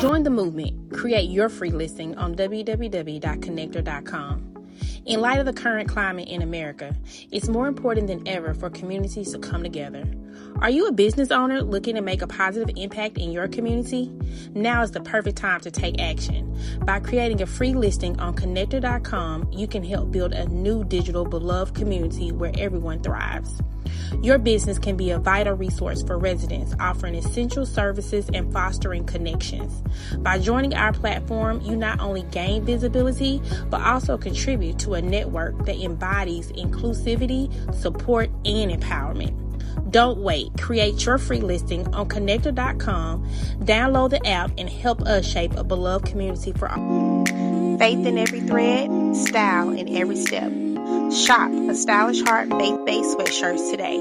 Join the movement. Create your free listing on www.connector.com. In light of the current climate in America, it's more important than ever for communities to come together. Are you a business owner looking to make a positive impact in your community? Now is the perfect time to take action. By creating a free listing on Connector.com, you can help build a new digital beloved community where everyone thrives. Your business can be a vital resource for residents, offering essential services and fostering connections. By joining our platform, you not only gain visibility, but also contribute to a network that embodies inclusivity, support, and empowerment. Don't wait. Create your free listing on Connector.com, download the app, and help us shape a beloved community for all. Faith in every thread, style in every step. Shop a Stylish Heart faith-based sweatshirts today.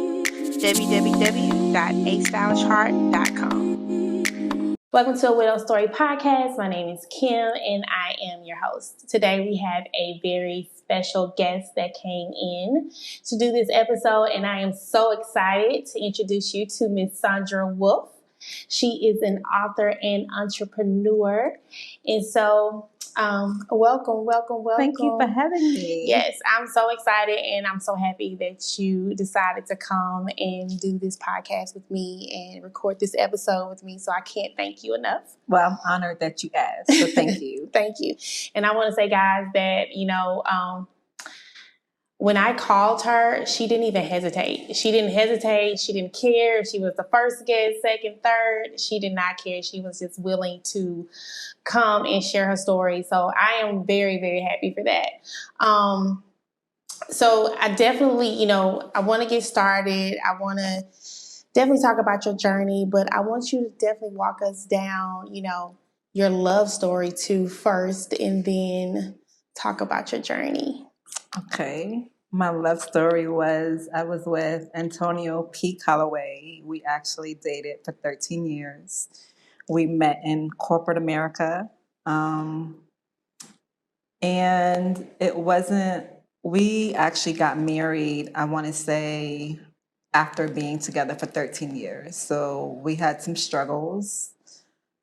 www.astylishheart.com. Welcome to a Widow Story podcast. My name is Kim and I am your host. Today we have a very special guest that came in to do this episode, and I am so excited to introduce you to Miss Sandra Wolf. She is an author and entrepreneur, and so welcome. Thank you for having me. Yes, I'm so excited and I'm so happy that you decided to come and do this podcast with me and record this episode with me. So I can't thank you enough. Well, I'm honored that you asked. So thank you. Thank you. And I want to say, guys, that, when I called her, she didn't even hesitate. She didn't care if she was the first guest, second, third. She did not care. She was just willing to come and share her story. So I am very, very happy for that. So I definitely, I want to get started. I want to definitely talk about your journey, but I want you to definitely walk us down, your love story too first, and then talk about your journey. Okay. My love story was I was with Antonio P. Calloway. We actually dated for 13 years. We met in corporate America. And we actually got married, I want to say, after being together for 13 years. So we had some struggles.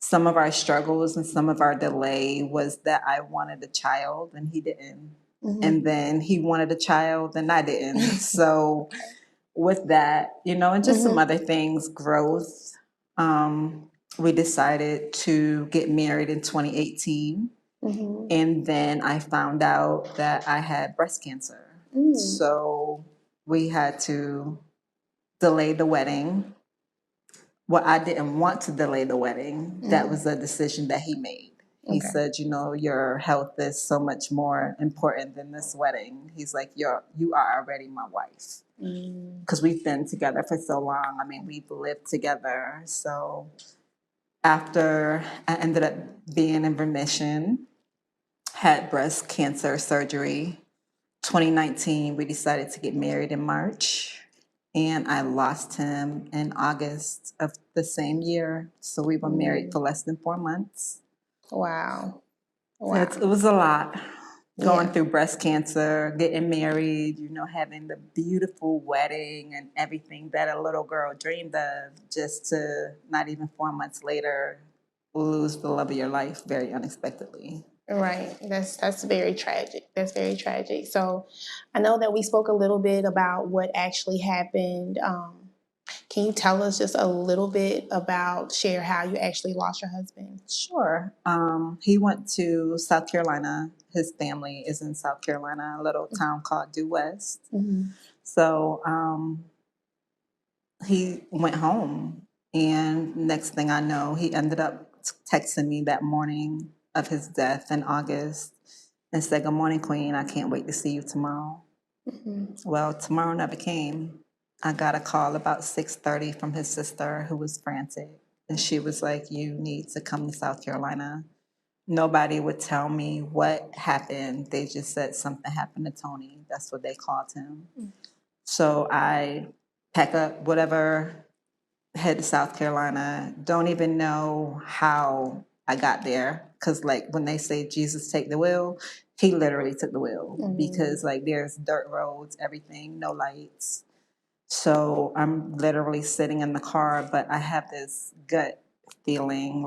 Some of our struggles and some of our delay was that I wanted a child and he didn't. Mm-hmm. And then he wanted a child and I didn't. So with that, and just some other things, growth, we decided to get married in 2018. Mm-hmm. And then I found out that I had breast cancer. Mm. So we had to delay the wedding. Well, I didn't want to delay the wedding. Mm-hmm. That was a decision that he made. He said, your health is so much more important than this wedding. He's like, you are already my wife. Because we've been together for so long. I mean, we've lived together. So after I ended up being in remission, had breast cancer surgery, 2019, we decided to get married in March. And I lost him in August of the same year. So we were married for less than 4 months. Wow. It was a lot going through breast cancer, getting married, having the beautiful wedding and everything that a little girl dreamed of, just to not even 4 months later lose the love of your life very unexpectedly. Right. That's very tragic. That's very tragic. So I know that we spoke a little bit about what actually happened. Can you tell us just a little bit share how you actually lost your husband? Sure. He went to South Carolina. His family is in South Carolina, a little town called Due West. Mm-hmm. So he went home, and next thing I know, he ended up texting me that morning of his death in August and said, "Good morning, Queen. I can't wait to see you tomorrow." Mm-hmm. Well, tomorrow never came. I got a call about 6:30 from his sister, who was frantic. And she was like, "You need to come to South Carolina." Nobody would tell me what happened. They just said something happened to Tony. That's what they called him. Mm-hmm. So I pack up whatever, head to South Carolina. Don't even know how I got there. Because when they say Jesus take the wheel, he literally took the wheel. Mm-hmm. Because there's dirt roads, everything, no lights. So I'm literally sitting in the car, but I have this gut feeling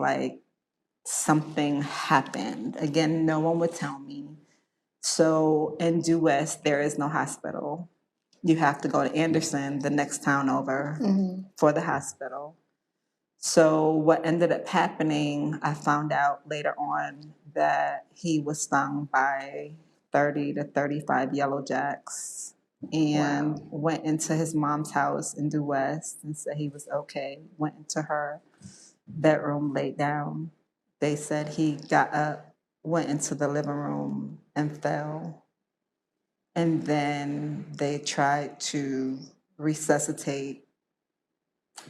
something happened. Again, no one would tell me. So in Due West, there is no hospital. You have to go to Anderson, the next town over, for the hospital. So what ended up happening, I found out later on that he was stung by 30 to 35 Yellowjacks and went into his mom's house in Due West and said he was okay. Went into her bedroom, laid down. They said he got up, went into the living room and fell. And then they tried to resuscitate.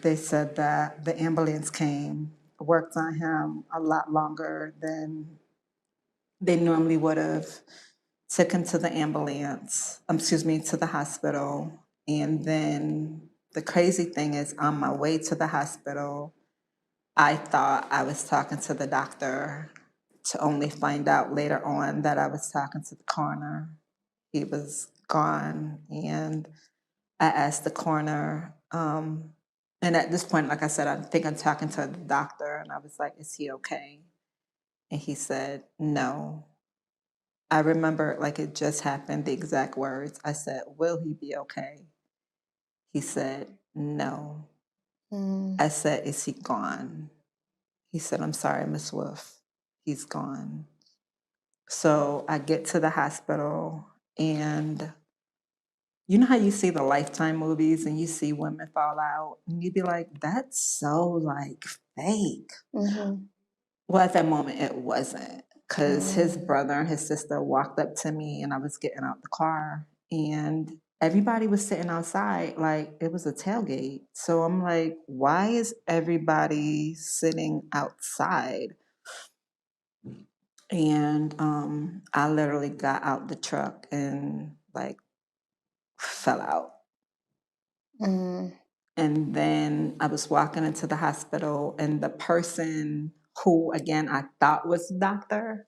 They said that the ambulance came, worked on him a lot longer than they normally would have, took him to the ambulance, to the hospital. And then the crazy thing is, on my way to the hospital, I thought I was talking to the doctor, to only find out later on that I was talking to the coroner. He was gone, and I asked the coroner, and at this point, like I said, I think I'm talking to the doctor, and I was like, is he okay? And he said, no. I remember like it just happened, the exact words. I said, will he be okay? He said, no. I said, is he gone? He said, I'm sorry, Miss Wolf. He's gone. So I get to the hospital, and you know how you see the Lifetime movies and you see women fall out and you'd be like, that's so like fake. Well, at that moment, it wasn't, because his brother and his sister walked up to me and I was getting out the car and everybody was sitting outside like it was a tailgate. So I'm like, why is everybody sitting outside? And I literally got out the truck and like fell out. And then I was walking into the hospital, and the person who, again, I thought was the doctor,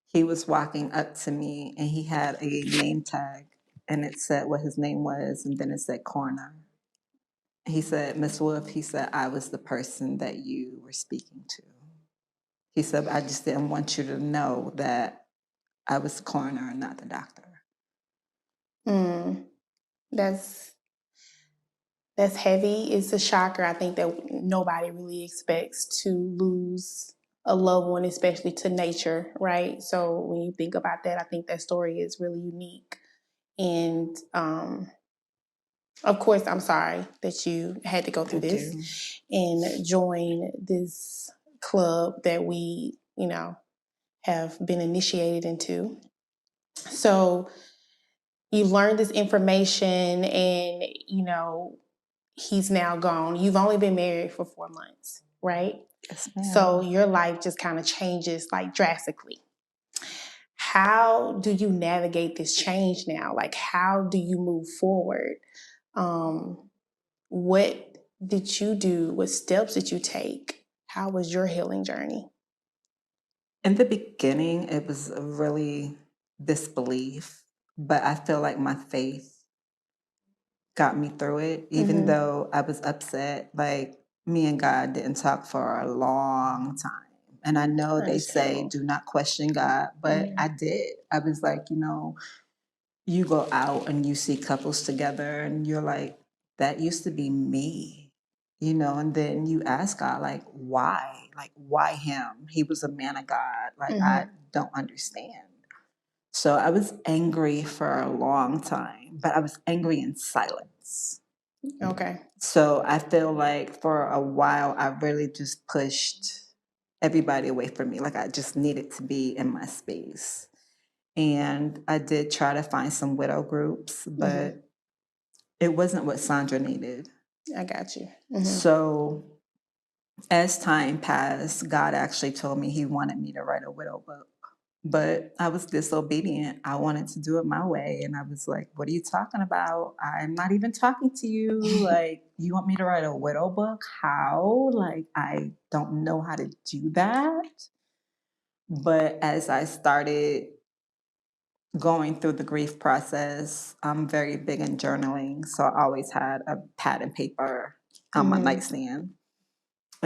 he was walking up to me and he had a name tag and it said what his name was, and then it said coroner. He said, Miss Wolf, he said, I was the person that you were speaking to. He said, I just didn't want you to know that I was the coroner and not the doctor. That's heavy. It's a shocker. I think that nobody really expects to lose a loved one, especially to nature, right? So when you think about that, I think that story is really unique. And of course, I'm sorry that you had to go through this and join this club that we, have been initiated into. So you learned this information and, he's now gone. You've only been married for 4 months, right? Yes, ma'am. So your life just kind of changes like drastically. How do you navigate this change now? Like, how do you move forward? What did you do? What steps did you take? How was your healing journey? In the beginning, it was really disbelief, but I feel like my faith got me through it, even though I was upset. Like, me and God didn't talk for a long time. And I know they say do not question God, but I did. I was like, you go out and you see couples together and you're like, that used to be me, and then you ask God, like, why? Like, why him? He was a man of God. Like, I don't understand. So I was angry for a long time, but I was angry in silence. Okay. So I feel like for a while, I really just pushed everybody away from me. Like, I just needed to be in my space. And I did try to find some widow groups, but it wasn't what Sandra needed. I got you. So as time passed, God actually told me he wanted me to write a widow book. But I was disobedient. I wanted to do it my way. And I was like, what are you talking about? I'm not even talking to you. Like, you want me to write a widow book? How? Like, I don't know how to do that. But as I started going through the grief process, I'm very big in journaling. So I always had a pad and paper on my nightstand.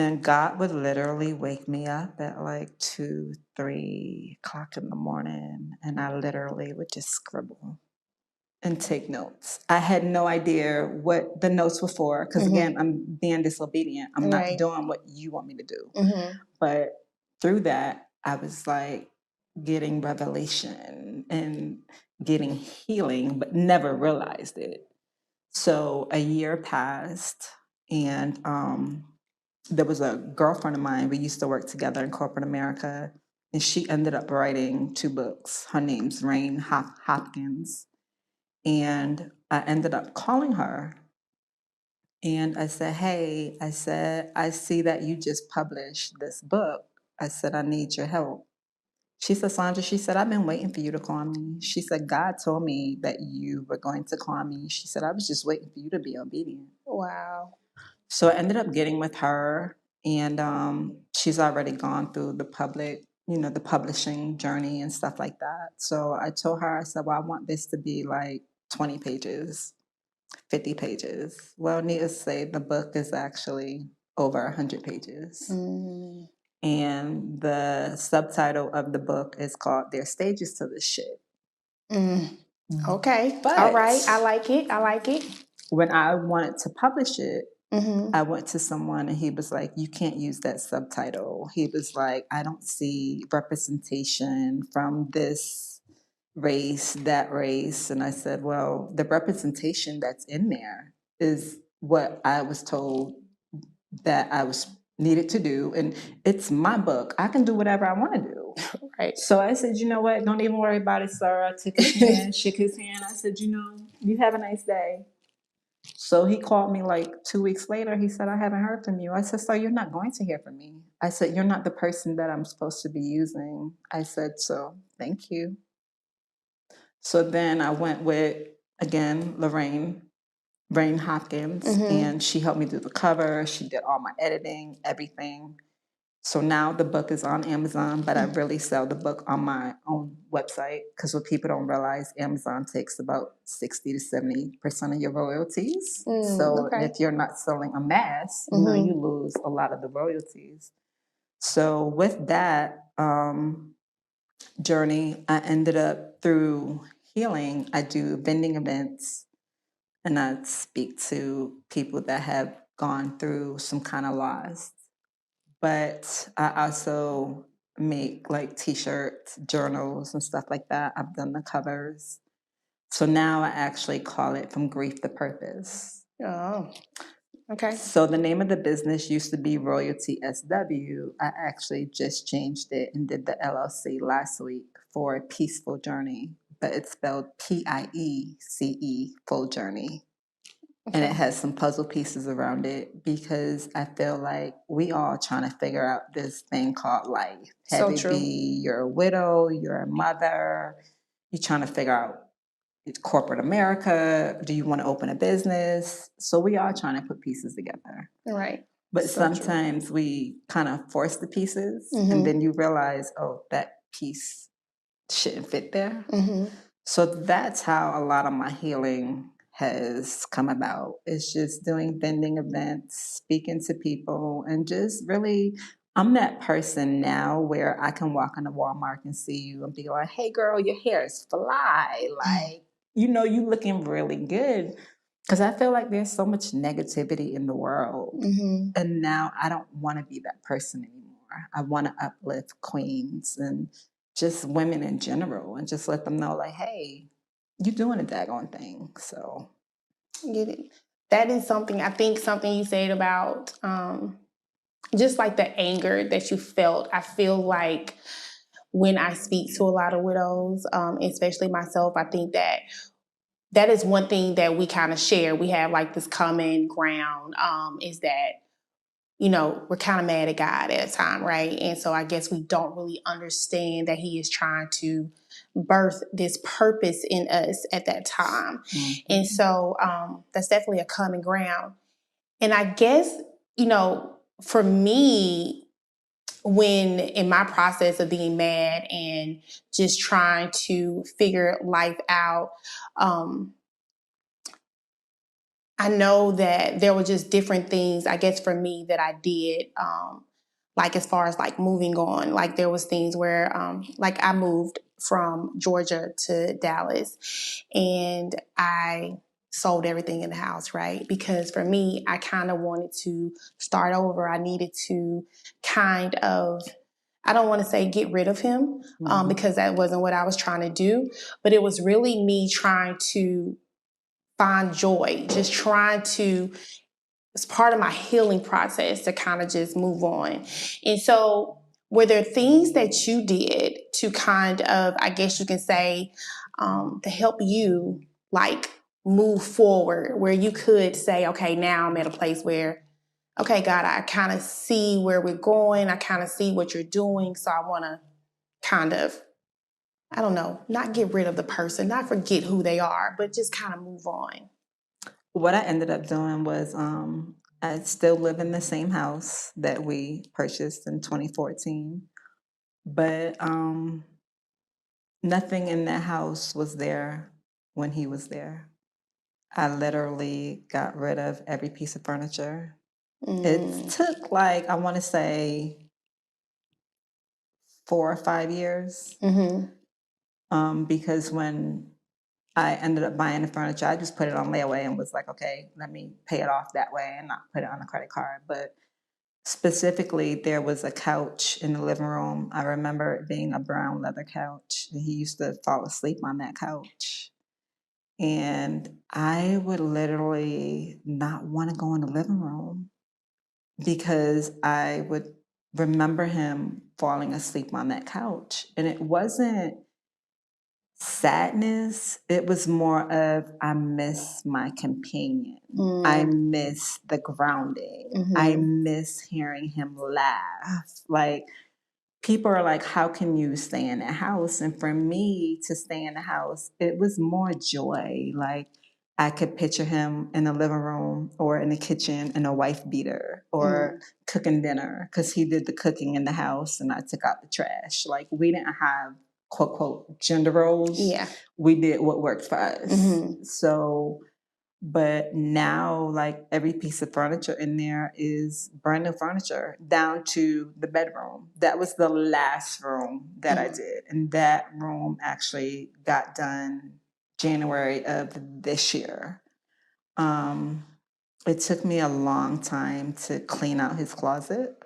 And God would literally wake me up at like 2, 3 o'clock in the morning, and I literally would just scribble and take notes. I had no idea what the notes were for, because again, I'm being disobedient. I'm not doing what you want me to do. But through that, I was like getting revelation and getting healing, but never realized it. So a year passed, and there was a girlfriend of mine. We used to work together in corporate America, and she ended up writing 2 books. Her name's Rain Hopkins. And I ended up calling her, and I said, hey, I see that you just published this book. I said, I need your help. She said, Sandra, she said, I've been waiting for you to call me. She said, God told me that you were going to call me. She said, I was just waiting for you to be obedient. Wow. So I ended up getting with her, and she's already gone through the publishing journey and stuff like that. So I told her, I said, well, I want this to be like 20 pages, 50 pages. Well, needless to say, the book is actually over 100 pages. And the subtitle of the book is called There's Stages to This Shit. Okay. But all right. I like it. When I wanted to publish it, I went to someone, and he was like, you can't use that subtitle. He was like, I don't see representation from this race, that race. And I said, well, the representation that's in there is what I was told that I was needed to do. And it's my book. I can do whatever I want to do. Right. So I said, you know what? Don't even worry about it, sir. I took his hand, shook his hand. I said, you have a nice day. So he called me like 2 weeks later. He said, I haven't heard from you. I said, so you're not going to hear from me. I said, you're not the person that I'm supposed to be using. I said, so thank you. So then I went with, again, Rain Hopkins, and she helped me do the cover. She did all my editing, everything. So now the book is on Amazon, but I really sell the book on my own website, because what people don't realize, Amazon takes about 60 to 70% of your royalties. So if you're not selling a mass, you lose a lot of the royalties. So with that journey, I ended up, through healing, I do vending events, and I speak to people that have gone through some kind of loss. But I also make like t-shirts, journals, and stuff like that. I've done the covers. So now I actually call it From Grief to Purpose. Oh, okay. So the name of the business used to be Royalty SW. I actually just changed it and did the LLC last week for a Peaceful Journey, but it's spelled PIECE, Full Journey. And it has some puzzle pieces around it, because I feel like we all trying to figure out this thing called life. So true. You're a widow, you're a mother, you're trying to figure out corporate America. Do you want to open a business? So we are trying to put pieces together. Right. But sometimes we kind of force the pieces, and then you realize, oh, that piece shouldn't fit there. So that's how a lot of my healing has come about. It's just doing vending events, speaking to people, and just really, I'm that person now where I can walk into Walmart and see you and be like, hey girl, your hair is fly. Like, you looking really good. Because I feel like there's so much negativity in the world. And now I don't want to be that person anymore. I want to uplift queens and just women in general, and just let them know, like, hey, you're doing a daggone thing. So Get it. That is something you said about just like the anger that you felt. I feel like when I speak to a lot of widows, especially myself, I think that is one thing that we kind of share. We have like this common ground, is that, we're kind of mad at God at a time, right? And so I guess we don't really understand that He is trying to birth this purpose in us at that time. And so that's definitely a common ground. And I guess, for me, when in my process of being mad and just trying to figure life out, I know that there were just different things, I guess, for me that I did, like as far as like moving on. Like there was things where, like I moved from Georgia to Dallas, and I sold everything in the house, right? Because for me, I kind of wanted to start over. I needed to kind of, I don't want to say get rid of him, because that wasn't what I was trying to do, but it was really me trying to find joy, just trying to, it's part of my healing process to kind of just move on. And so, were there things that you did to kind of, I guess you can say, to help you like move forward, where you could say, okay, now I'm at a place where, okay, God, I kind of see where we're going. I kind of see what you're doing. So I want to kind of, I don't know, not get rid of the person, not forget who they are, but just kind of move on. What I ended up doing was I still live in the same house that we purchased in 2014, but nothing in that house was there when he was there. I literally got rid of every piece of furniture. It took like, I want to say 4 or 5 years. Because when I ended up buying the furniture, I just put it on layaway and was like, okay, let me pay it off that way and not put it on a credit card. But specifically, there was a couch in the living room. I remember it being a brown leather couch. And he used to fall asleep on that couch. And I would literally not want to go in the living room because I would remember him falling asleep on that couch. And it wasn't sadness, it was more of I miss my companion. I miss the grounding. I miss hearing him laugh. Like people are like, how can you stay in the house? And for me to stay in the house, it was more joy. Like I could picture him in the living room or in the kitchen in a wife beater or cooking dinner because he did the cooking in the house and I took out the trash. Like we didn't have quote, quote, gender roles. Yeah. We did what worked for us. So, but now like every piece of furniture in there is brand new furniture down to the bedroom. That was the last room that I did. And that room actually got done January of this year. It took me a long time to clean out his closet.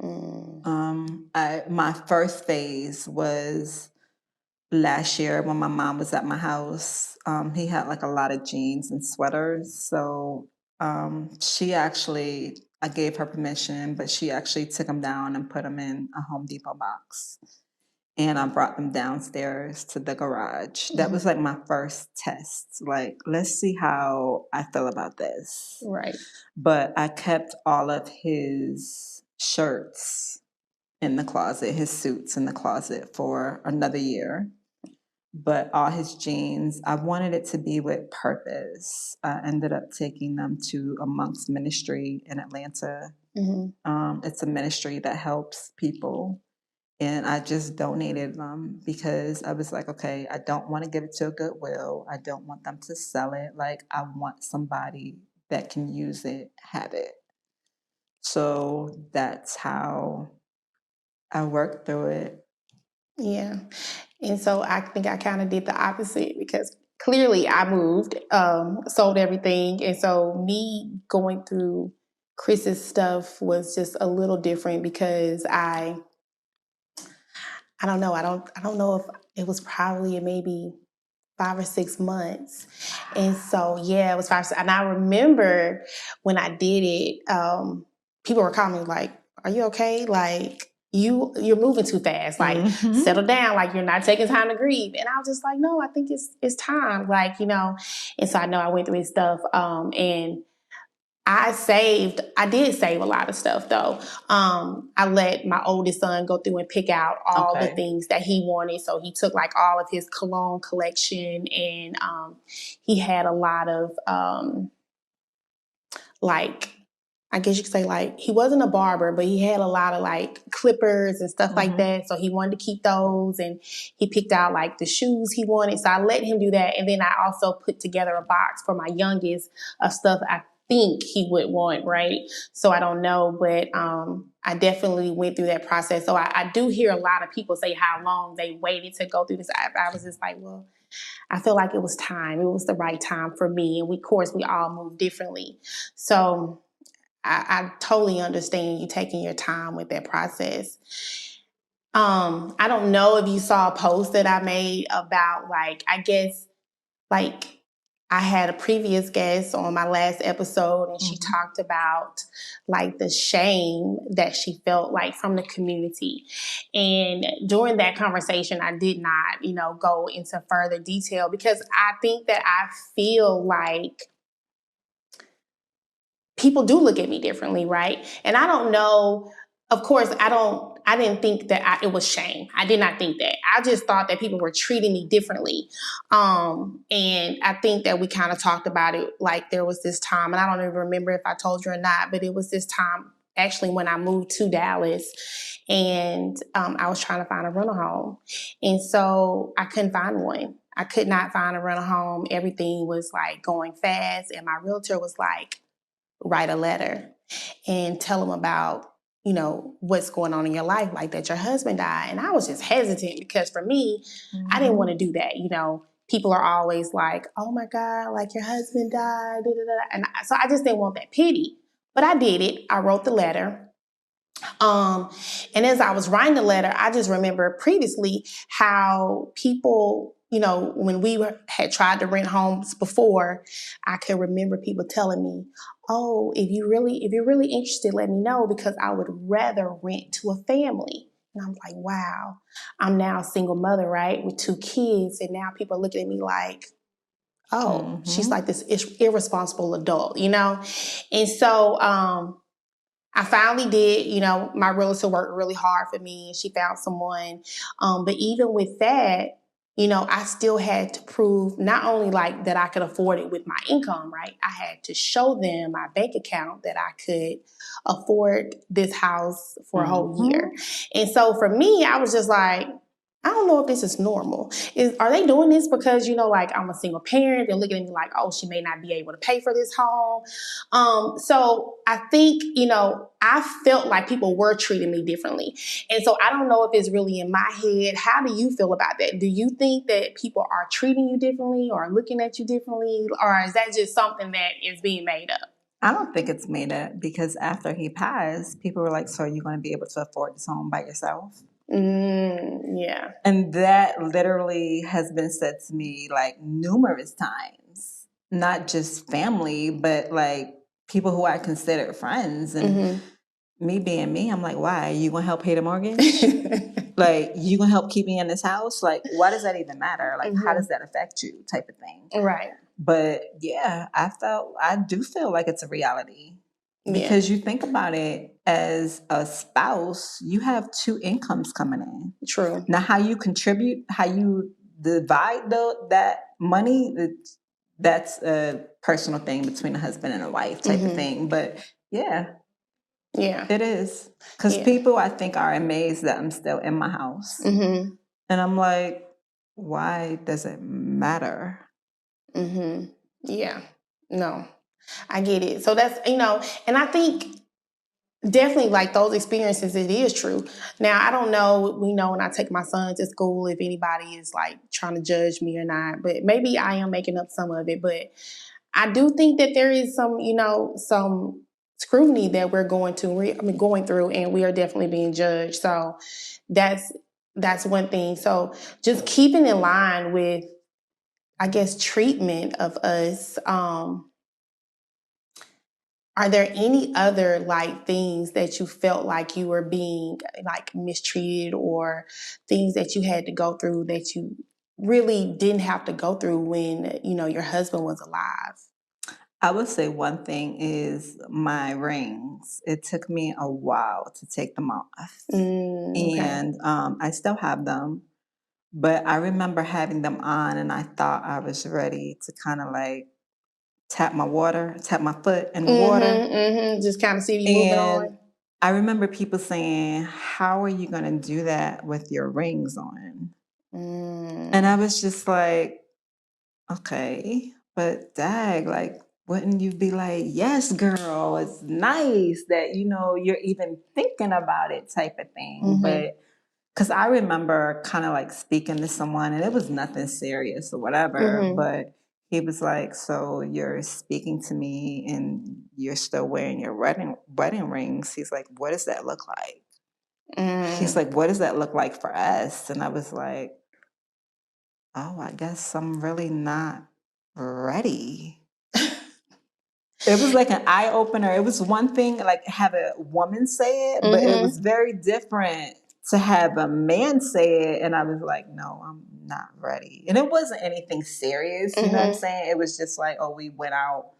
My first phase was last year when my mom was at my house. He had like a lot of jeans and sweaters. So she actually, I gave her permission, but she actually took them down and put them in a Home Depot box. And I brought them downstairs to the garage. That was like my first test. Like, let's see how I feel about this. Right. But I kept all of his shirts in the closet, his suits in the closet for another year. But all his jeans, I wanted it to be with purpose. I ended up taking them to a monks ministry in Atlanta. It's a ministry that helps people. And I just donated them because I was like, okay, I don't want to give it to a Goodwill. I don't want them to sell it. Like, I want somebody that can use it, have it. So that's how I worked through it. Yeah. And so I think I kind of did the opposite because clearly I moved, sold everything. And so me going through Chris's stuff was just a little different because I don't know. I don't know if it was probably maybe 5 or 6 months. And so, yeah, it was 5. And I remember when I did it, people were calling me like, are you okay? Like, you're moving too fast. Like, settle down. Like, you're not taking time to grieve. And I was just like, no, I think it's time. Like, you know, and so I know I went through his stuff. And I did save a lot of stuff though. I let my oldest son go through and pick out all the things that he wanted. So he took like all of his cologne collection and he had a lot of like I guess you could say, like, he wasn't a barber, but he had a lot of like clippers and stuff like that. So he wanted to keep those, and he picked out like the shoes he wanted. So I let him do that. And then I also put together a box for my youngest of stuff I think he would want, right? So I don't know, but I definitely went through that process. So I do hear a lot of people say how long they waited to go through this. I was just like, well, I feel like it was time. It was the right time for me. And of course, we all move differently. So I totally understand you taking your time with that process. I don't know if you saw a post that I made about, like, I guess, like, I had a previous guest on my last episode, and she talked about like the shame that she felt like from the community. And during that conversation, I did not, go into further detail because I think that I feel like people do look at me differently, right? And I don't know, of course, I didn't think that it was shame. I did not think that. I just thought that people were treating me differently. And I think that we kind of talked about it, like there was this time, and I don't even remember if I told you or not, but it was this time actually when I moved to Dallas, and I was trying to find a rental home. And so I couldn't find one. I could not find a rental home. Everything was like going fast. And my realtor was like, write a letter and tell them about, what's going on in your life, like that your husband died. And I was just hesitant because for me, I didn't want to do that. People are always like, oh my God, like your husband died. Da, da, da. And so I just didn't want that pity. But I did it. I wrote the letter. And as I was writing the letter, I just remember previously how people, when we had tried to rent homes before, I could remember people telling me, oh, if you're really interested, let me know because I would rather rent to a family. And I'm like, wow, I'm now a single mother, right? With 2 kids. And now people are looking at me like, oh, she's like this irresponsible adult, And so, I finally did, my realtor worked really hard for me and she found someone. But even with that, I still had to prove not only like that I could afford it with my income, right? I had to show them my bank account that I could afford this house for a whole year. And so for me, I was just like, I don't know if this is normal. Are they doing this because, like I'm a single parent? They're looking at me like, oh, she may not be able to pay for this home. So I think, I felt like people were treating me differently. And so I don't know if it's really in my head. How do you feel about that? Do you think that people are treating you differently or looking at you differently? Or is that just something that is being made up? I don't think it's made up because after he passed, people were like, so are you going to be able to afford this home by yourself? Yeah. And that literally has been said to me like numerous times, not just family, but like people who I consider friends. And me being me, I'm like, why? You going to help pay the mortgage? Like, you going to help keep me in this house? Like, why does that even matter? Like, how does that affect you type of thing? Right. But yeah, I do feel like it's a reality. Because you think about it as a spouse, you have 2 incomes coming in. True. Now, how you contribute, how you divide that money, that's a personal thing between a husband and a wife type of thing. But yeah, it is. Because people, I think, are amazed that I'm still in my house. And I'm like, why does it matter? Yeah. No. I get it. So that's, and I think definitely like those experiences, it is true. Now, I don't know, when I take my son to school, if anybody is like trying to judge me or not, but maybe I am making up some of it. But I do think that there is some, some scrutiny that we're going through, and we are definitely being judged. So that's one thing. So just keeping in line with, I guess, treatment of us, are there any other like things that you felt like you were being like mistreated or things that you had to go through that you really didn't have to go through when, your husband was alive? I would say one thing is my rings. It took me a while to take them off. Okay. And I still have them. But I remember having them on and I thought I was ready to kind of like tap my foot in the water. Just kind of see you moving And on. I remember people saying, how are you going to do that with your rings on? And I was just like, okay, but dag, like, wouldn't you be like, yes, girl, it's nice that, you're even thinking about it type of thing. But because I remember kind of like speaking to someone and it was nothing serious or whatever, but he was like, so you're speaking to me and you're still wearing your wedding rings. He's like, what does that look like? He's like, what does that look like for us? And I was like, oh, I guess I'm really not ready. It was like an eye opener. It was one thing like have a woman say it, but it was very different to have a man say it. And I was like, no, I'm not ready. And it wasn't anything serious. You know what I'm saying? It was just like, oh, we went out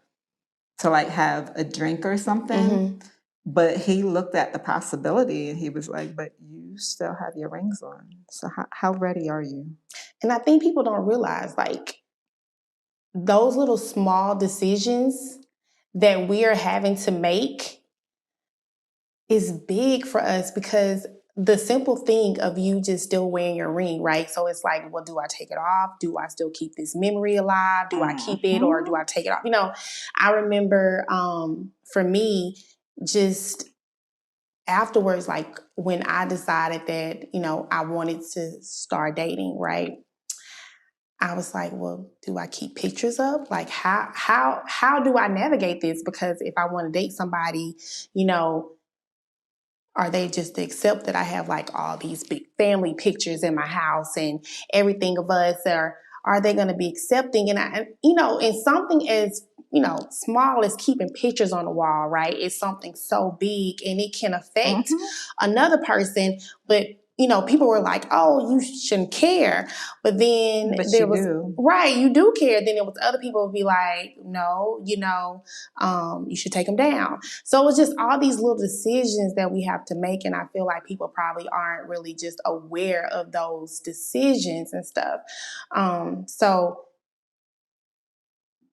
to like have a drink or something. But he looked at the possibility and he was like, but you still have your rings on. So how ready are you? And I think people don't realize like those little small decisions that we are having to make is big for us because the simple thing of you just still wearing your ring, right? So it's like, well, do I take it off? Do I still keep this memory alive? Do I keep it or do I take it off? I remember for me, just afterwards, like when I decided that, I wanted to start dating, right? I was like, well, do I keep pictures up? Like how do I navigate this? Because if I want to date somebody, are they just to accept that I have like all these big family pictures in my house and everything of us, or are they going to be accepting? And something as, small as keeping pictures on the wall, right? It's something so big and it can affect another person. But, people were like, oh, you shouldn't care. But then right, you do care. Then it was other people would be like, no, you should take them down. So it's just all these little decisions that we have to make. And I feel like people probably aren't really just aware of those decisions and stuff. So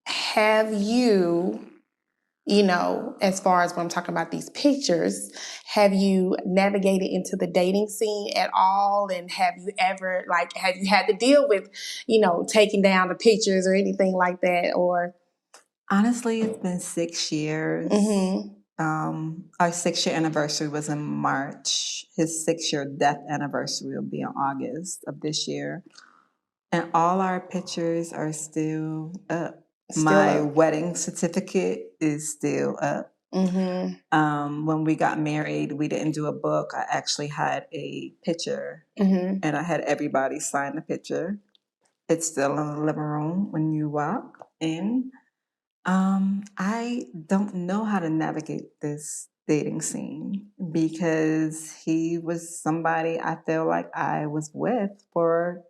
have you, as far as when I'm talking about these pictures, have you navigated into the dating scene at all? And have you ever, have you had to deal with, taking down the pictures or anything like that? Or honestly, it's been 6 years. Our 6-year anniversary was in March. His 6-year death anniversary will be in August of this year. And all our pictures are still up. My wedding certificate is still up. When we got married, we didn't do a book. I actually had a picture and I had everybody sign the picture. It's still in the living room when you walk in. I don't know how to navigate this dating scene because he was somebody I feel like I was with for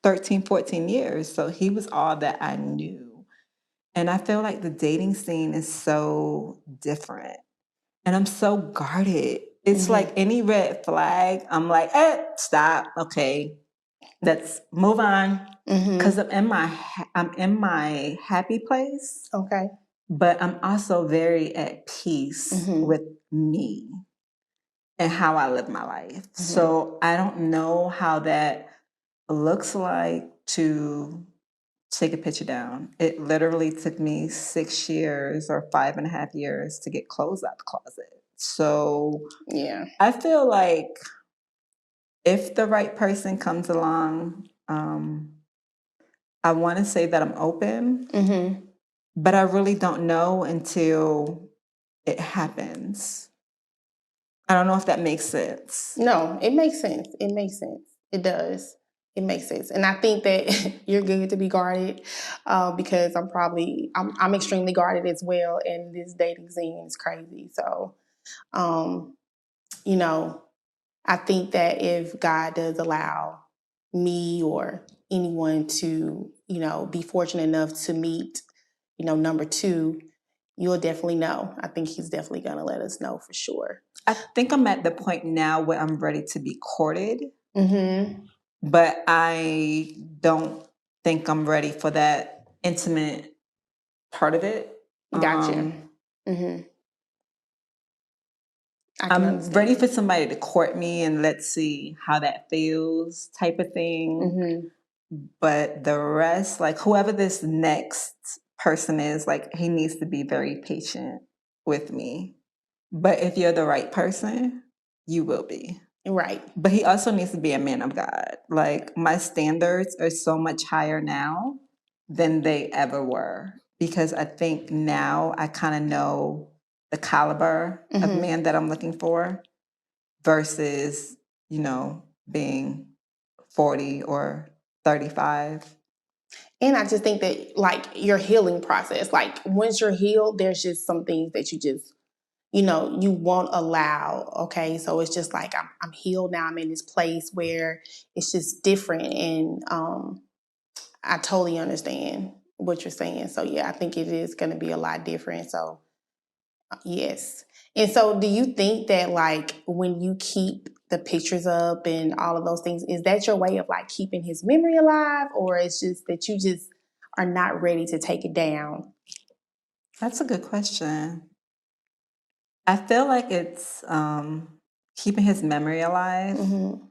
13, 14 years. So he was all that I knew. And I feel like the dating scene is so different. And I'm so guarded. It's like any red flag, I'm like, stop. Okay, let's move on. Because I'm in my happy place. Okay. But I'm also very at peace with me and how I live my life. So I don't know how that looks like to take a picture down. It literally took me 6 years or 5.5 years to get clothes out the closet. So yeah, I feel like if the right person comes along, I want to say that I'm open, but I really don't know until it happens. I don't know if that makes sense. No, it makes sense. It makes sense. It does. It makes sense. And I think that you're good to be guarded because I'm extremely guarded as well. And this dating scene is crazy. So, I think that if God does allow me or anyone to, be fortunate enough to meet, number two, you'll definitely know. I think he's definitely going to let us know for sure. I think I'm at the point now where I'm ready to be courted, but I don't think I'm ready for that intimate part of it. Gotcha. Mm-hmm. I'm ready for somebody to court me and let's see how that feels type of thing. Mm-hmm. But the rest, like whoever this next person is, like he needs to be very patient with me. But if you're the right person, you will be. Right. But he also needs to be a man of God. Like my standards are so much higher now than they ever were. Because I think now I kind of know the caliber of man that I'm looking for versus, being 40 or 35. And I just think that like your healing process, like once you're healed, there's just some things that you just, you won't allow. Okay. So it's just like, I'm healed now. I'm in this place where it's just different. And I totally understand what you're saying. So yeah, I think it is going to be a lot different. So yes. And so do you think that like when you keep the pictures up and all of those things, is that your way of like keeping his memory alive, or it's just that you just are not ready to take it down? That's a good question. I feel like it's keeping his memory alive. Mm-hmm.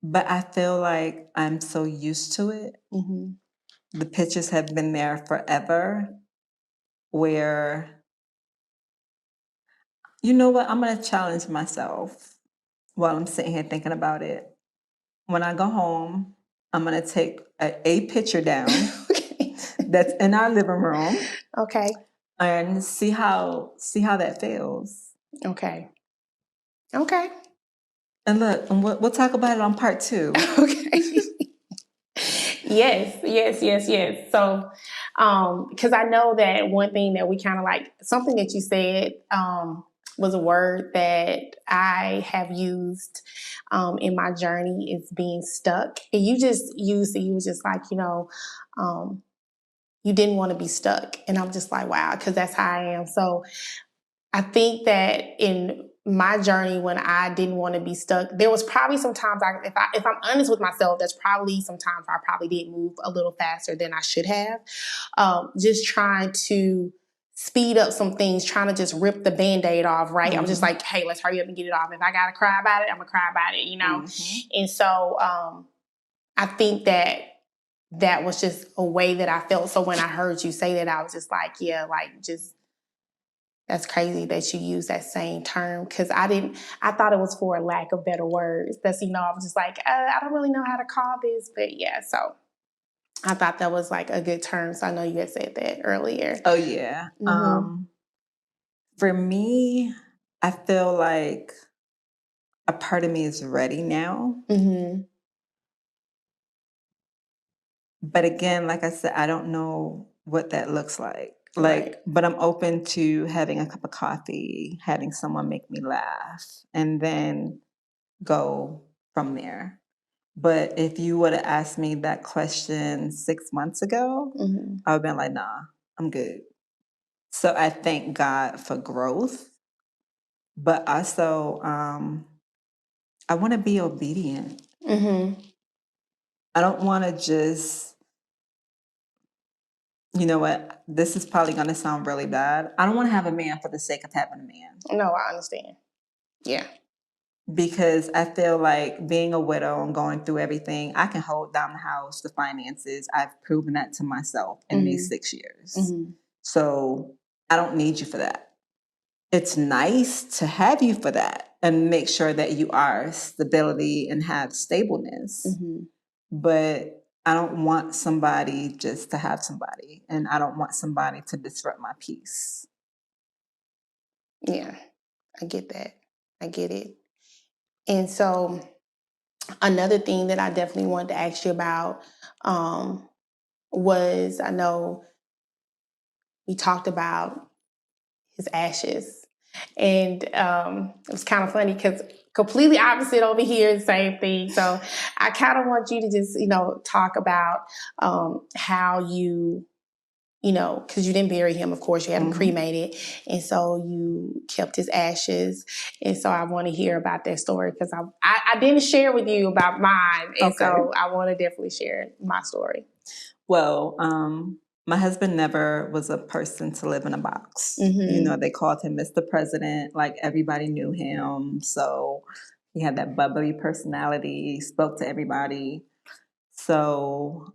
But I feel like I'm so used to it. Mm-hmm. The pictures have been there forever where, you know what, I'm going to challenge myself while I'm sitting here thinking about it. When I go home, I'm going to take a picture down Okay. that's in our living room. Okay. And see how that feels. Okay. Okay. And look, and we'll talk about it on part 2. Okay. Yes. So, because I know that one thing that we kind of like, something that you said was a word that I have used in my journey is being stuck. And you just used it, you was just like, you didn't want to be stuck. And I'm just like, wow, because that's how I am. So I think that in my journey, when I didn't want to be stuck, there was probably some times if I'm honest with myself, there's probably some times I probably did move a little faster than I should have. Just trying to speed up some things, trying to just rip the Band-Aid off, right? Mm-hmm. I'm just like, hey, let's hurry up and get it off. If I got to cry about it, I'm going to cry about it, Mm-hmm. And so I think that was just a way that I felt. So when I heard you say that, I was just like, yeah, like just, that's crazy that you use that same term, because I thought it was for a lack of better words. That's, I was just like, I don't really know how to call this, but yeah, so I thought that was like a good term. So I know you had said that earlier. Oh yeah. Mm-hmm. For me, I feel like a part of me is ready now. Mm-hmm. But again, like I said, I don't know what that looks like. Right. But I'm open to having a cup of coffee, having someone make me laugh, and then go from there. But if you would have asked me that question 6 months ago, mm-hmm. I would have been like, nah, I'm good. So I thank God for growth. But also, I want to be obedient. Mm-hmm. I don't want to just, you know what, this is probably going to sound really bad. I don't want to have a man for the sake of having a man. No, I understand. Yeah. Because I feel like being a widow and going through everything, I can hold down the house, the finances. I've proven that to myself in mm-hmm. these 6 years. Mm-hmm. So I don't need you for that. It's nice to have you for that and make sure that you are stability and have stableness. Mm-hmm. But I don't want somebody just to have somebody, and I don't want somebody to disrupt my peace. Yeah, I get that. I get it. And so another thing that I definitely wanted to ask you about was, I know we talked about his ashes. And it was kind of funny because completely opposite over here, the same thing. So I kind of want you to just, talk about how you, because you didn't bury him, of course, you had him mm-hmm. cremated. And so you kept his ashes. And so I want to hear about that story, because I didn't share with you about mine. And okay. So I want to definitely share my story. Well, my husband never was a person to live in a box. Mm-hmm. You know, they called him Mr. President, like everybody knew him. So he had that bubbly personality, spoke to everybody. So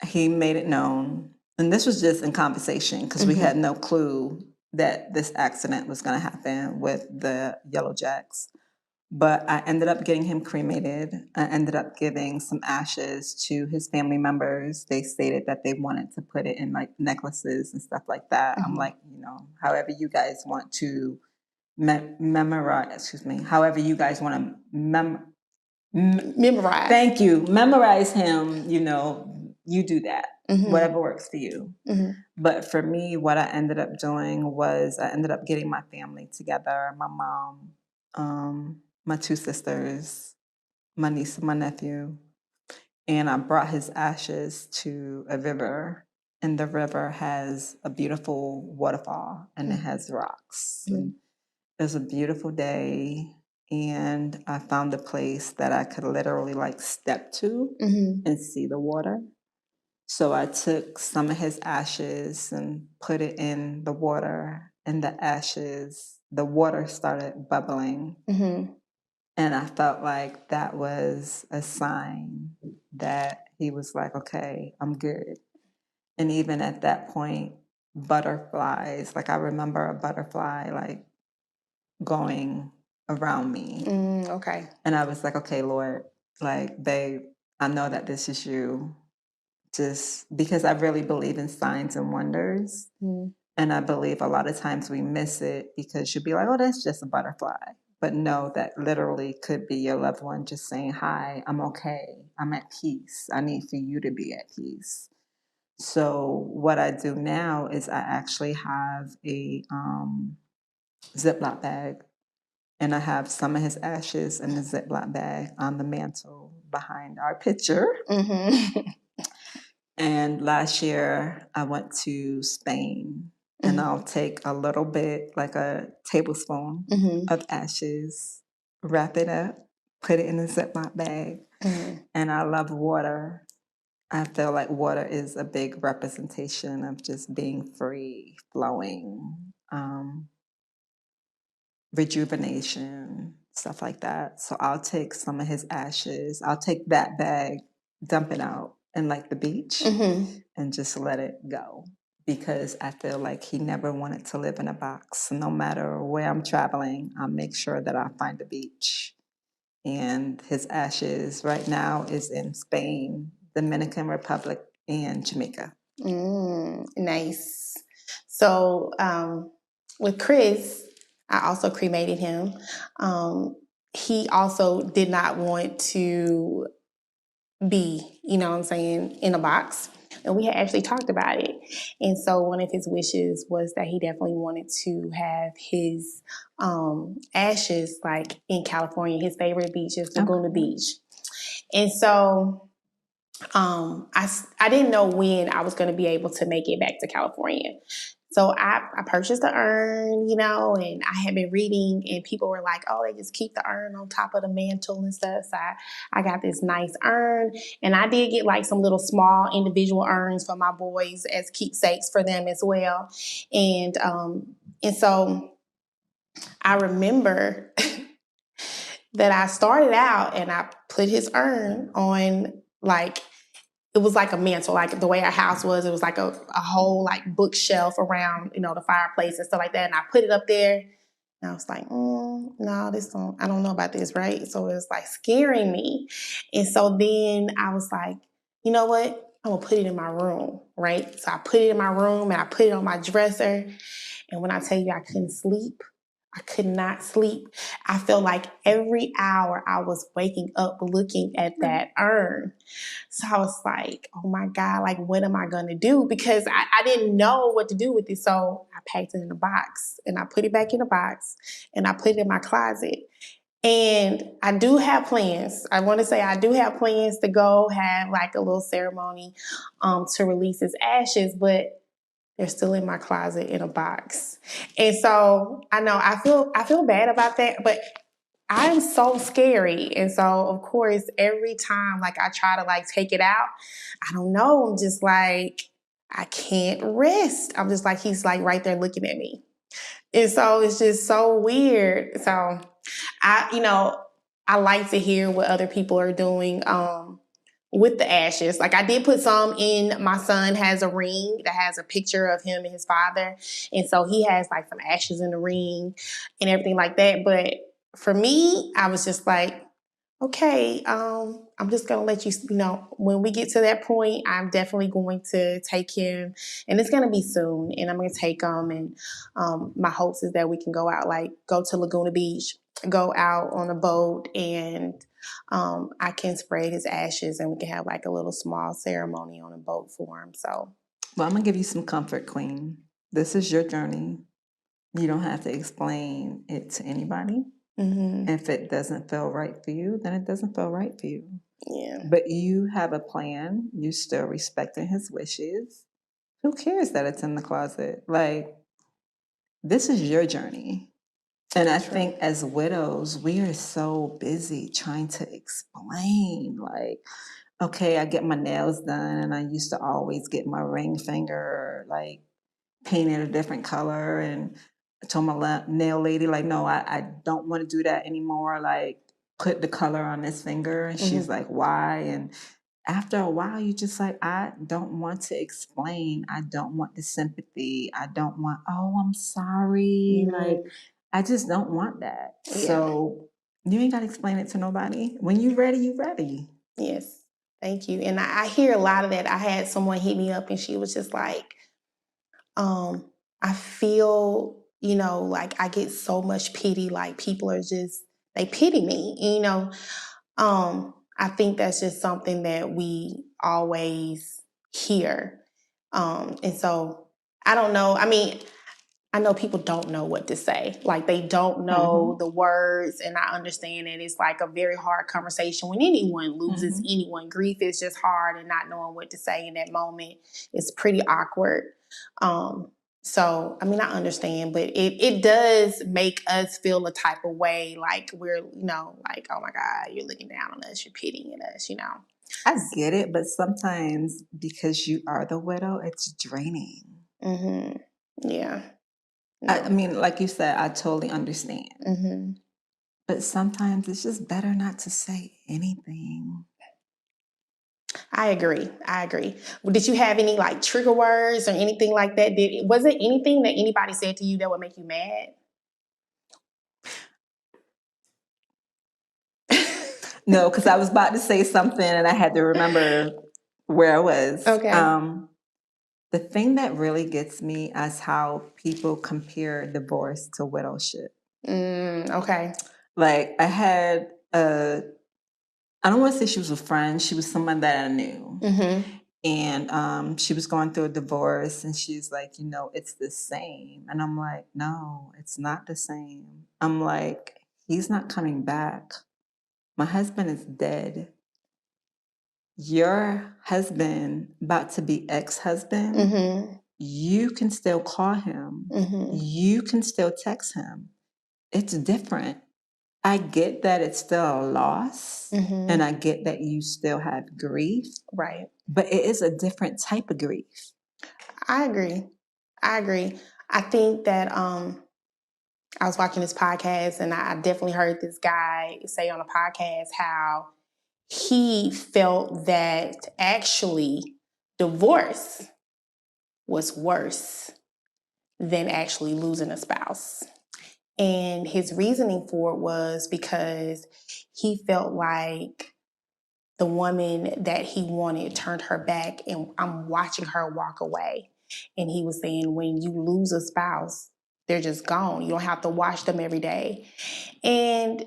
he made it known. And this was just in conversation because we had no clue that this accident was going to happen with the Yellowjacks. But I ended up getting him cremated. I ended up giving some ashes to his family members. They stated that they wanted to put it in like necklaces and stuff like that. I'm like, you know, however you guys want to however you guys want to memorize. Thank you. Memorize him, you know, you do that. Whatever works for you. But for me, what I ended up doing was I ended up getting my family together, my mom, my two sisters, my niece and my nephew, and I brought his ashes to a river. And the river has a beautiful waterfall and it has rocks. And it was a beautiful day. And I found a place that I could literally like step to and see the water. So I took some of his ashes and put it in the water, and the water started bubbling. And I felt like that was a sign that he was like, okay, I'm good. And even at that point, butterflies, like I remember a butterfly like going around me. Okay. And I was like, okay, Lord, like, babe, I know that this is you. Just because I really believe in signs and wonders. And I believe a lot of times we miss it because you'll be like, oh, that's just a butterfly. But no, that literally could be your loved one just saying, hi, I'm okay. I'm at peace. I need for you to be at peace. So what I do now is I actually have a Ziploc bag. And I have some of his ashes in the Ziploc bag on the mantle behind our picture. And last year I went to Spain, and I'll take a little bit, like a tablespoon of ashes, wrap it up, put it in a Ziploc bag. And I love water. I feel like water is a big representation of just being free, flowing, rejuvenation, stuff like that. So I'll take some of his ashes. I'll take that bag, dump it out in like the beach and just let it go. Because I feel like he never wanted to live in a box. No matter where I'm traveling, I'll make sure that I find a beach. And his ashes right now is in Spain, Dominican Republic, and Jamaica. Nice. So with Chris, I also cremated him. He also did not want to be, you know what I'm saying, in a box. And we had actually talked about it. And so one of his wishes was that he definitely wanted to have his ashes like in California. His favorite beach is Laguna Beach. And so I didn't know when I was going to be able to make it back to California. So I purchased the urn, you know, and I had been reading, and people were like, oh, they just keep the urn on top of the mantle and stuff. So I got this nice urn, and I did get like some little small individual urns for my boys as keepsakes for them as well. And so I remember that I started out and I put his urn on like, it was like a mantle, like the way our house was, it was like a whole like bookshelf around, you know, the fireplace and stuff like that. And I put it up there and I was like, no, I don't know about this, right? So it was like scaring me. And so then I was like, you know what? I'm gonna put it in my room, right? So I put it in my room and I put it on my dresser. And when I tell you I couldn't sleep, I could not sleep. I felt like every hour I was waking up looking at that urn. So I was like, oh my God, like, what am I going to do? Because I didn't know what to do with it. So I packed it in a box and I put it back in a box and I put it in my closet. And I do have plans. I want to say I do have plans to go have like a little ceremony to release his ashes, but they're still in my closet in a box. And so I know I feel bad about that, but I'm so scary. And so of course, every time like I try to like take it out, I don't know, I'm just like, I can't rest. I'm just like, he's like right there looking at me. And so it's just so weird. So I like to hear what other people are doing with the ashes. Like I did put some in. My son has a ring that has a picture of him and his father. And so he has like some ashes in the ring and everything like that. But for me, I was just like, okay, I'm just going to let you know, when we get to that point, I'm definitely going to take him, and it's going to be soon, and I'm going to take him, and my hopes is that we can go out, like go to Laguna Beach, go out on a boat, and I can spread his ashes, and we can have like a little small ceremony on a boat for him. So, well, I'm going to give you some comfort, Queen. This is your journey. You don't have to explain it to anybody. Mm-hmm. If it doesn't feel right for you, then it doesn't feel right for you. Yeah. But you have a plan. You're still respecting his wishes. Who cares that it's in the closet? Like, this is your journey. And I think as widows, we are so busy trying to explain, like, okay, I get my nails done, and I used to always get my ring finger, like, painted a different color, and I told my nail lady, like, no, I don't want to do that anymore. Like, put the color on this finger. And she's like, why? And after a while, you just like, I don't want to explain. I don't want the sympathy. I don't want, oh, I'm sorry. Like, I just don't want that. Yeah. So you ain't got to explain it to nobody. When you're ready, you're ready. Yes. Thank you. And I hear a lot of that. I had someone hit me up and she was just like, I feel, like I get so much pity, like people are just, they pity me, I think that's just something that we always hear. And so I don't know. I mean, I know people don't know what to say. Like they don't know the words, and I understand that it's like a very hard conversation when anyone loses anyone. Grief is just hard, and not knowing what to say in that moment is pretty awkward. So, I mean, I understand, but it does make us feel a type of way, like we're, like, oh my God, you're looking down on us, you're pitying us, I get it, but sometimes because you are the widow, it's draining. Yeah. No. I mean, like you said, I totally understand. But sometimes it's just better not to say anything. I agree. Did you have any like trigger words or anything like that? Was it anything that anybody said to you that would make you mad? No, because I was about to say something and I had to remember where I was. Okay. The thing that really gets me is how people compare divorce to widowship. Okay. Like I had I don't want to say she was a friend. She was someone that I knew. And she was going through a divorce, and she's like, it's the same. And I'm like, no, it's not the same. I'm like, he's not coming back. My husband is dead. Your husband, about to be ex-husband, you can still call him. You can still text him. It's different. I get that it's still a loss, and I get that you still have grief. Right. But it is a different type of grief. I agree. I think that I was watching this podcast, and I definitely heard this guy say on a podcast how he felt that actually divorce was worse than actually losing a spouse. And his reasoning for it was because he felt like the woman that he wanted turned her back, and I'm watching her walk away. And he was saying, when you lose a spouse, they're just gone. You don't have to watch them every day. And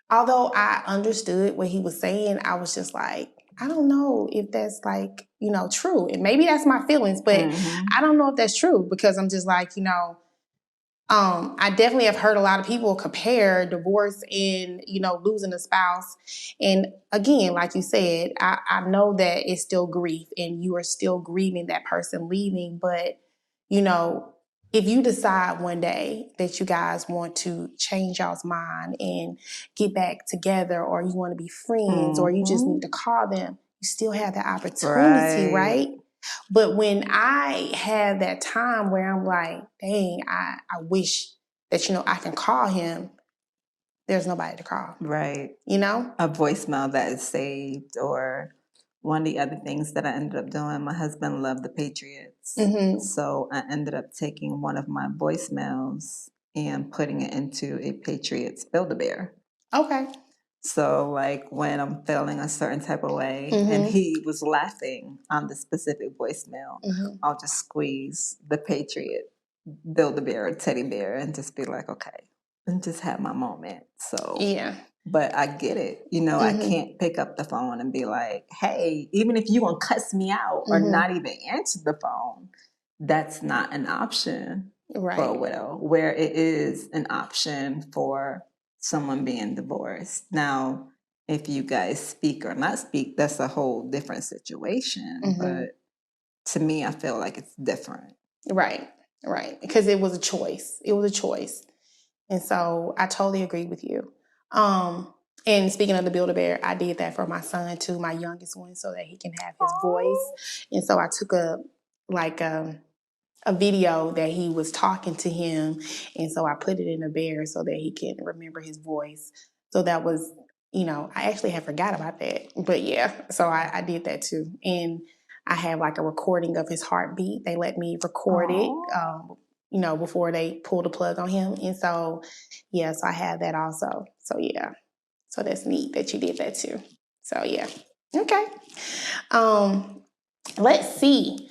although I understood what he was saying, I was just like, I don't know if that's like, true. And maybe that's my feelings, but I don't know if that's true, because I'm just like, I definitely have heard a lot of people compare divorce and, losing a spouse. And again, like you said, I know that it's still grief and you are still grieving that person leaving. But, if you decide one day that you guys want to change y'all's mind and get back together, or you want to be friends, or you just need to call them, you still have the opportunity, right? But when I have that time where I'm like, dang, I wish that, I can call him, there's nobody to call. Right. A voicemail that is saved, or one of the other things that I ended up doing, my husband loved the Patriots. Mm-hmm. So I ended up taking one of my voicemails and putting it into a Patriots Build-A-Bear. Okay. So like when I'm feeling a certain type of way and he was laughing on the specific voicemail, I'll just squeeze the Patriot Build-A-Bear teddy bear and just be like, okay, and just have my moment. So yeah. But I get it. I can't pick up the phone and be like, hey, even if you want to cuss me out or not even answer the phone, that's not an option for a widow, where it is an option for someone being divorced. Now, if you guys speak or not speak, that's a whole different situation. But to me, I feel like it's different. Right. Because it was a choice. And so I totally agree with you. And speaking of the Build-A-Bear, I did that for my son too, my youngest one, so that he can have his voice. And so I took a video that he was talking to him, and so I put it in a bear so that he can remember his voice. So that was, I actually had forgot about that. But yeah, so I did that too. And I have like a recording of his heartbeat. They let me record it. Before they pull the plug on him. And so, yeah, so I have that also. So, yeah. So that's neat that you did that too. So, yeah. Okay. Let's see.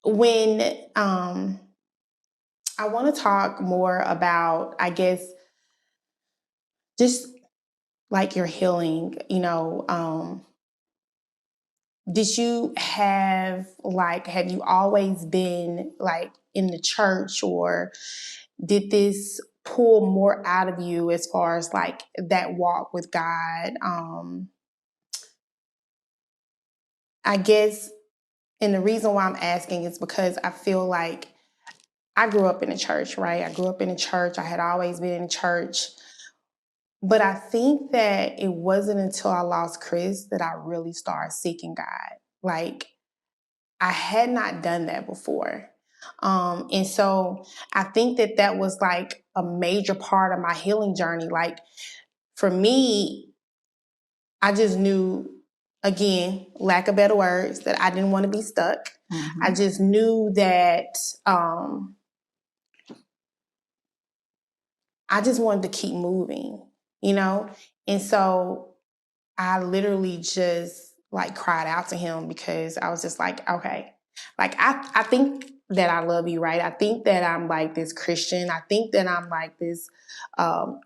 When I want to talk more about, I guess, just like your healing, did you have you always been like in the church, or did this pull more out of you as far as like that walk with God? I guess, and the reason why I'm asking is because I feel like I grew up in a church, right? I grew up in a church. I had always been in church. But I think that it wasn't until I lost Chris that I really started seeking God. Like, I had not done that before. And so I think that was like a major part of my healing journey. Like, for me, I just knew, again, lack of better words, that I didn't want to be stuck. I just knew that I just wanted to keep moving, And so I literally just like cried out to him, because I was just like, okay, like I think that I love you, right? I think that I'm like this Christian. I think that I'm like this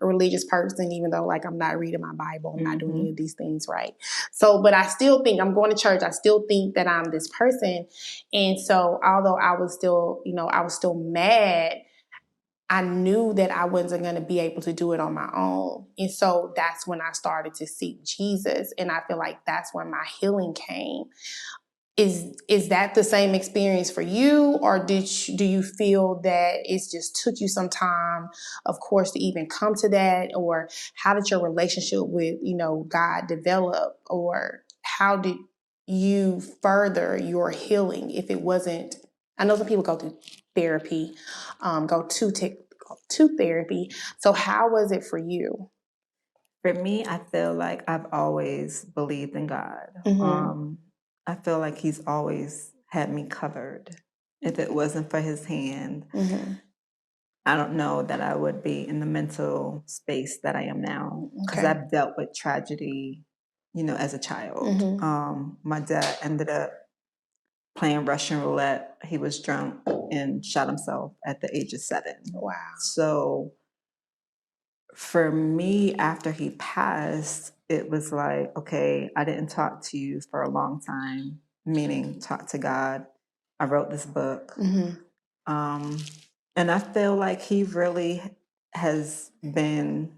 religious person, even though like I'm not reading my Bible, I'm not doing any of these things, right? So, but I still think I'm going to church. I still think that I'm this person. And so although I was still, I was still mad, I knew that I wasn't going to be able to do it on my own. And so that's when I started to seek Jesus. And I feel like that's when my healing came. Is that the same experience for you? Or do you feel that it just took you some time, of course, to even come to that? Or how did your relationship with, God develop? Or how did you further your healing if it wasn't, I know some people go through therapy, go to therapy. So how was it for you? For me, I feel like I've always believed in God. I feel like he's always had me covered. If it wasn't for his hand, I don't know that I would be in the mental space that I am now, because I've dealt with tragedy, as a child. My dad ended up playing Russian roulette. He was drunk and shot himself at the age of 7. Wow. So for me, after he passed, it was like, okay, I didn't talk to you for a long time, meaning talk to God. I wrote this book. And I feel like he really has been,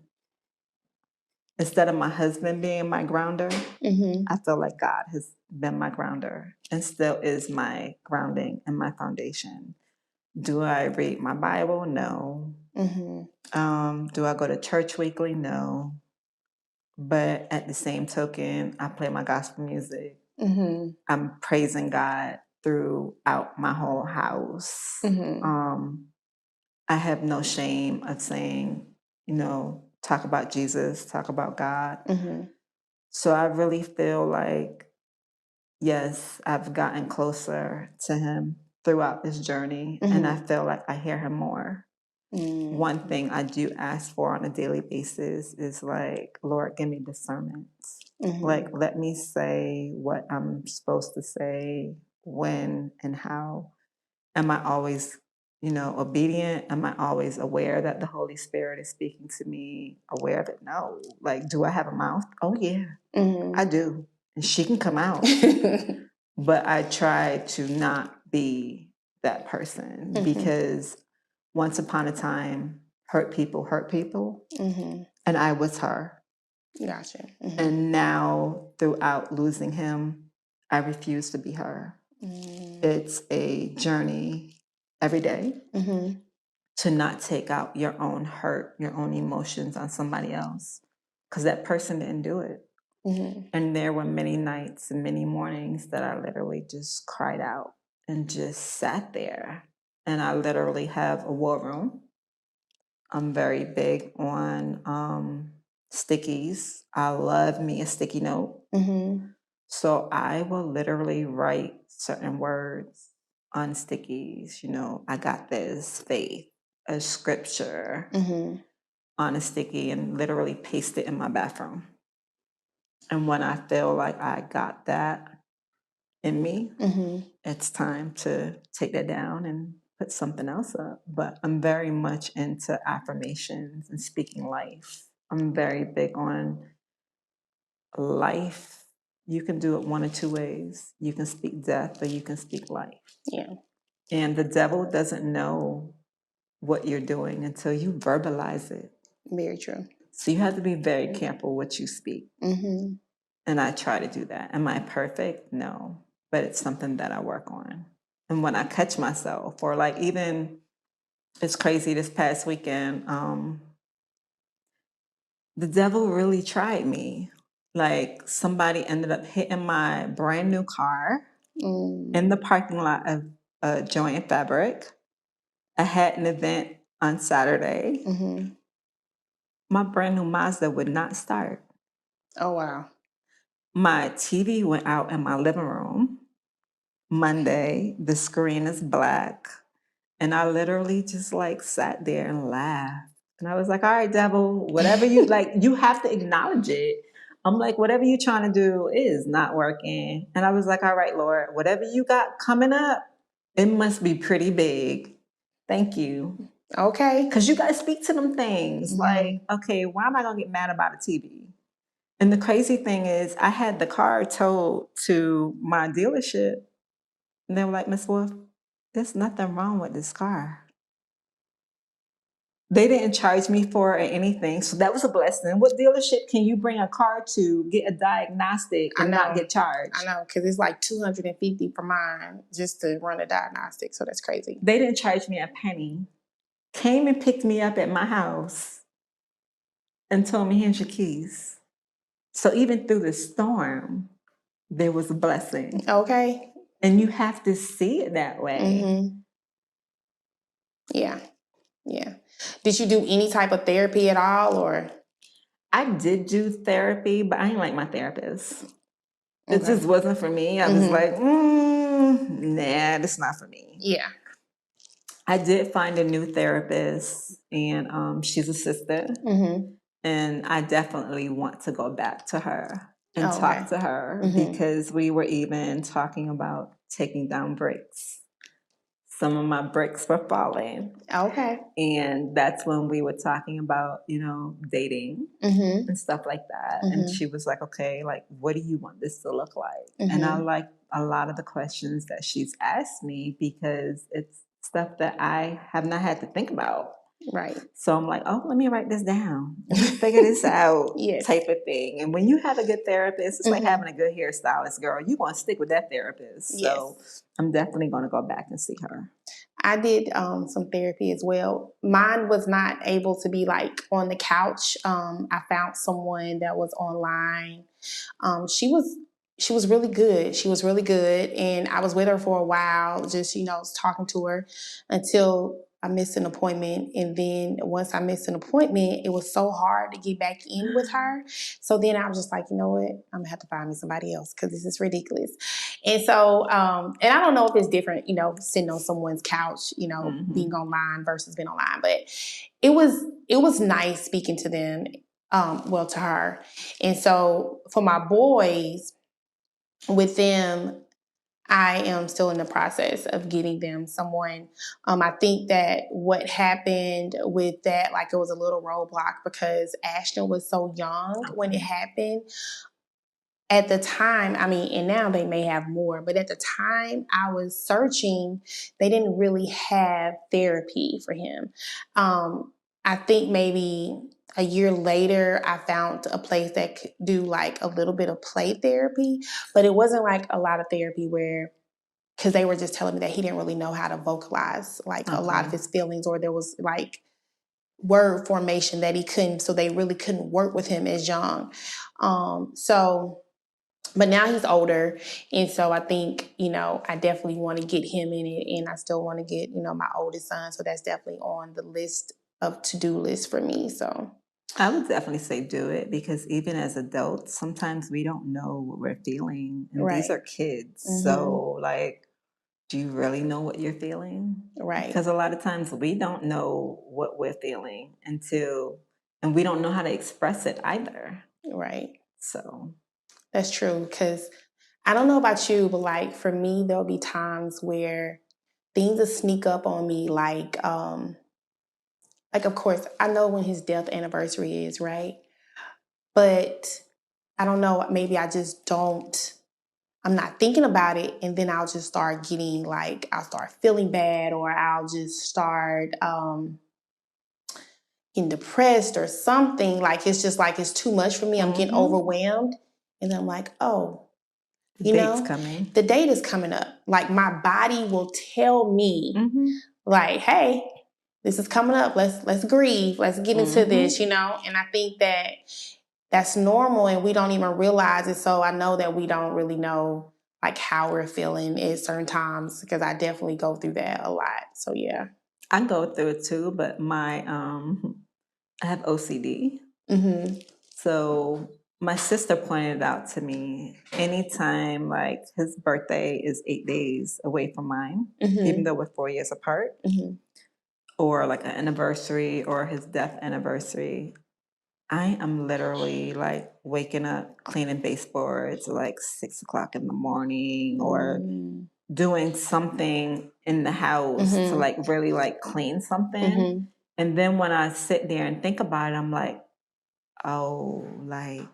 instead of my husband being my grounder, I feel like God has been my grounder and still is my grounding and my foundation. Do I read my Bible? No. Do I go to church weekly? No. But at the same token, I play my gospel music. I'm praising God throughout my whole house. I have no shame of saying, talk about Jesus, talk about God. So I really feel like, yes, I've gotten closer to him throughout this journey, and I feel like I hear him more. One thing I do ask for on a daily basis is like, Lord, give me discernment. Like, let me say what I'm supposed to say, when and how. Am I always, obedient? Am I always aware that the Holy Spirit is speaking to me? Aware that no, like, do I have a mouth? Oh yeah, I do. And she can come out. But I try to not be that person because once upon a time, hurt people, and I was her. Gotcha. And now, throughout losing him, I refuse to be her. It's a journey every day to not take out your own hurt, your own emotions on somebody else, because that person didn't do it. And there were many nights and many mornings that I literally just cried out and just sat there. And I literally have a war room. I'm very big on stickies. I love me a sticky note. So I will literally write certain words on stickies. I got this, faith, a scripture on a sticky, and literally paste it in my bathroom. And when I feel like I got that in me, it's time to take that down and put something else up. But I'm very much into affirmations and speaking life. I'm very big on life. You can do it one of two ways. You can speak death or you can speak life. Yeah. And the devil doesn't know what you're doing until you verbalize it. Very true. So you have to be very careful what you speak. And I try to do that. Am I perfect? No. But it's something that I work on. And when I catch myself, or like even, it's crazy, this past weekend, the devil really tried me. Like, somebody ended up hitting my brand new car in the parking lot of Joint Fabric. I had an event on Saturday. My brand new Mazda would not start. Oh, wow. My TV went out in my living room. Monday, the screen is black. And I literally just like sat there and laughed. And I was like, all right, devil, whatever you like, you have to acknowledge it. I'm like, whatever you're trying to do is not working. And I was like, all right, Lord, whatever you got coming up, it must be pretty big. Thank you. Okay. Because you got to speak to them things. Like, okay, why am I going to get mad about a TV? And the crazy thing is, I had the car towed to my dealership. And they were like, Miss Wolf, there's nothing wrong with this car. They didn't charge me for it or anything. So that was a blessing. What dealership can you bring a car to get a diagnostic and not get charged? I know, because it's like $250 for mine just to run a diagnostic. So that's crazy. They didn't charge me a penny. Came and picked me up at my house and told me, here's your keys. So even through the storm, there was a blessing. Okay. And you have to see it that way. Yeah. Yeah. Did you do any type of therapy at all, or? I did do therapy, but I didn't like my therapist. It just wasn't for me. I was like, nah, that's not for me. Yeah. I did find a new therapist, and she's a sister. And I definitely want to go back to her and talk to her because we were even talking about taking down bricks. Some of my bricks were falling. Okay. And that's when we were talking about, dating and stuff like that. And she was like, okay, like, what do you want this to look like? And I like a lot of the questions that she's asked me because it's stuff that I have not had to think about. Right. So I'm like, oh, let me write this down. Let me figure this out type of thing. And when you have a good therapist, it's like having a good hairstylist, girl. You're going to stick with that therapist. So I'm definitely going to go back and see her. I did some therapy as well. Mine was not able to be like on the couch. I found someone that was online. She she was really good. She was really good. And I was with her for a while, just, talking to her until I missed an appointment. And then once I missed an appointment, it was so hard to get back in with her. So then I was just like, you know what? I'm going to have to find me somebody else because this is ridiculous. And so, and I don't know if it's different, sitting on someone's couch, being online versus being online. But it was nice speaking to them, to her. And so for my boys, with them, I am still in the process of getting them someone. I think that what happened with that, like it was a little roadblock because Ashton was so young when it happened. At the time, and now they may have more, but at the time I was searching, they didn't really have therapy for him. I think maybe a year later, I found a place that could do like a little bit of play therapy, but it wasn't like a lot of therapy because they were just telling me that he didn't really know how to vocalize like a lot of his feelings, or there was like word formation that he couldn't, so they really couldn't work with him as young. But now he's older, and so I think, I definitely want to get him in it, and I still want to get, my oldest son, so that's definitely on the list of to-do list for me, so. I would definitely say do it because even as adults, sometimes we don't know what we're feeling, and these are kids, so like, do you really know what you're feeling? Right. Because a lot of times we don't know what we're feeling and we don't know how to express it either. Right. So. That's true, because I don't know about you, but like for me, there'll be times where things will sneak up on me, like of course, I know when his death anniversary is, right? But I don't know, maybe I just don't, I'm not thinking about it, and then I'll just start getting like, I'll start feeling bad, or I'll just start getting depressed or something. Like it's just like it's too much for me. I'm getting overwhelmed, and I'm like, oh, the date's coming. The date is coming up. Like my body will tell me, like, hey, this is coming up. Let's grieve. Let's get into this, And I think that that's normal, and we don't even realize it. So I know that we don't really know like how we're feeling at certain times, because I definitely go through that a lot. So yeah, I go through it too, but I have OCD. So my sister pointed out to me, anytime like his birthday is 8 days away from mine, even though we're 4 years apart, or like an anniversary or his death anniversary, I am literally like waking up cleaning baseboards at like 6 o'clock in the morning, or doing something in the house to like really like clean something. And then when I sit there and think about it, I'm like, oh, like,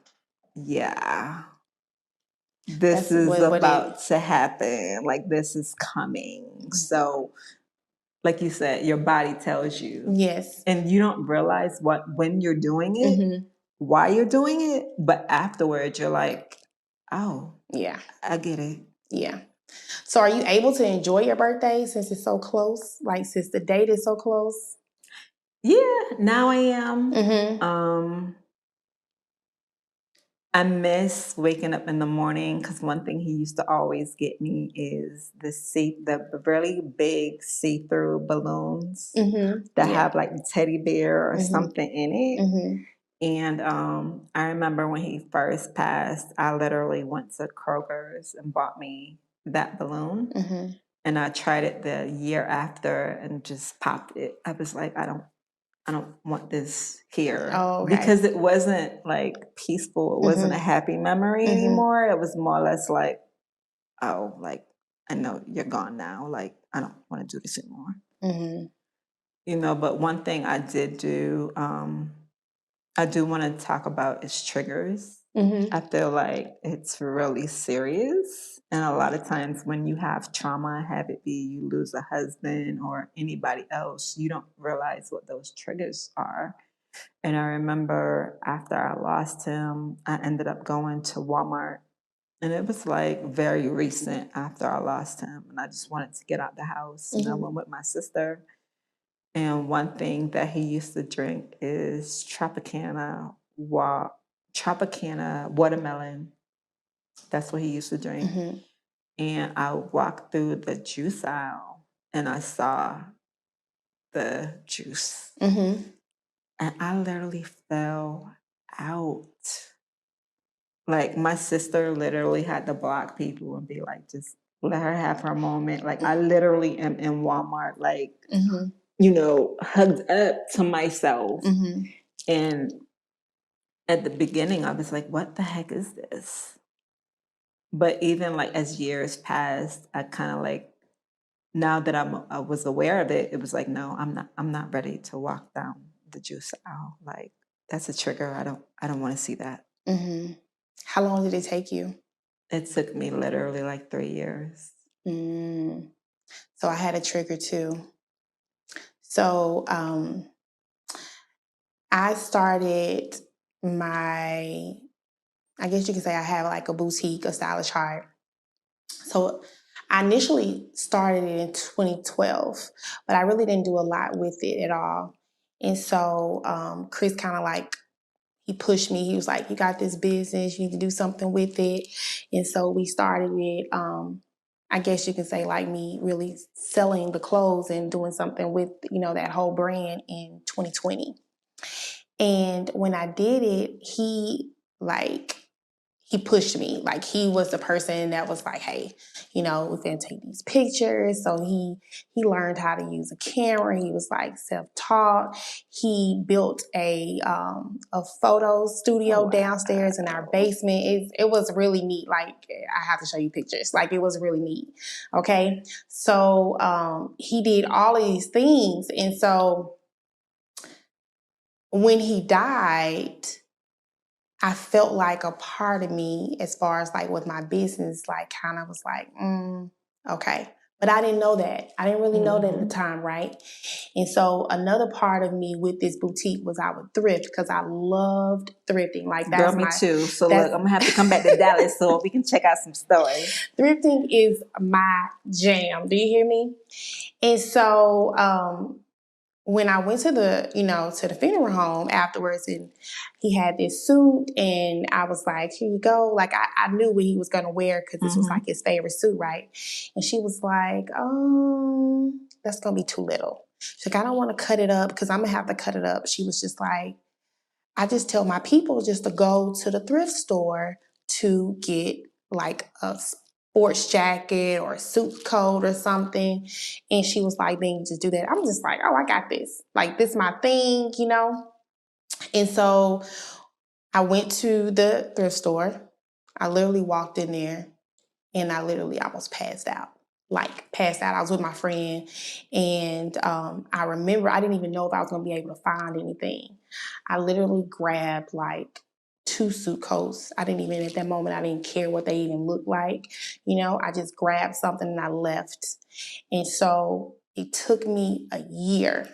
yeah, this is about to happen. Like, this is coming. So, like you said, your body tells you. Yes. And you don't realize when you're doing it, why you're doing it. But afterwards, you're like, oh, yeah, I get it. Yeah. So are you able to enjoy your birthday since it's so close? Like since the date is so close? Yeah, now I am. I miss waking up in the morning because one thing he used to always get me is the really big see-through balloons that have like a teddy bear or something in it. And I remember when he first passed, I literally went to Kroger's and bought me that balloon. And I tried it the year after and just popped it. I was like, I don't want this here. Oh, okay. Because it wasn't like peaceful. It wasn't a happy memory anymore. It was more or less like, oh, like, I know you're gone now. Like, I don't want to do this anymore. But one thing I did do, I do want to talk about is triggers. I feel like it's really serious. And a lot of times when you have trauma, have it be you lose a husband or anybody else, you don't realize what those triggers are. And I remember after I lost him, I ended up going to Walmart. And it was like very recent after I lost him. And I just wanted to get out the house. And I went with my sister. And one thing that he used to drink is Tropicana watermelon That's what he used to drink. Mm-hmm. And I walked through the juice aisle and I saw the juice. Mm-hmm. And I literally fell out. Like my sister literally had to block people and be like, just let her have her moment. Like I literally am in Walmart, like, Mm-hmm. you know, hugged up to myself. Mm-hmm. And at the beginning, I was like, what the heck is this? But even like as years passed, I kind of like, now that I was aware of it, it was like, no, I'm not ready to walk down the juice aisle. Like that's a trigger. I don't want to see that. Mm-hmm. How long did it take you? It took me literally like 3 years. So I had a trigger too. So I started my, I guess you could say I have like a boutique, a stylish heart. So I initially started it in 2012, but I really didn't do a lot with it at all. And so Chris kind of like, he pushed me. He was like, you got this business, you need to do something with it. And so we started it. I guess you can say like me really selling the clothes and doing something with, you know, that whole brand in 2020. And when I did it, he pushed me. Like he was the person that was like, hey, you know, we're gonna take these pictures. So he learned how to use a camera. He was like self-taught. He built a photo studio downstairs in our basement. It was really neat. Like I have to show you pictures. Like it was really neat. Okay. So he did all of these things. And so when he died, I felt like a part of me, as far as like with my business, like kind of was like, okay. But I didn't know that. I didn't really know that at the time, right? And so another part of me with this boutique was I would thrift because I loved thrifting. Like that's Girl, me too. So that's, look, I'm gonna have to come back to Dallas so we can check out some stores. Thrifting is my jam. Do you hear me? And so when I went to the, you know, to the funeral home afterwards, and he had this suit, and I was like, here you go. Like I knew what he was gonna wear because this was like his favorite suit, right? And she was like, that's gonna be too little. She's like, I don't want to cut it up because I'm gonna have to cut it up. She was just like, I just tell my people just to go to the thrift store to get like a sports jacket or a suit coat or something. And she was like, then you just do that. I'm just like, oh, I got this. Like, this is my thing, you know? And so I went to the thrift store. I literally walked in there and I literally almost passed out. Like passed out. I was with my friend, and I remember I didn't even know if I was gonna be able to find anything. I literally grabbed like 2 suit coats. I didn't even at that moment I didn't care what they even looked like. You know, I just grabbed something and I left. And so it took me a year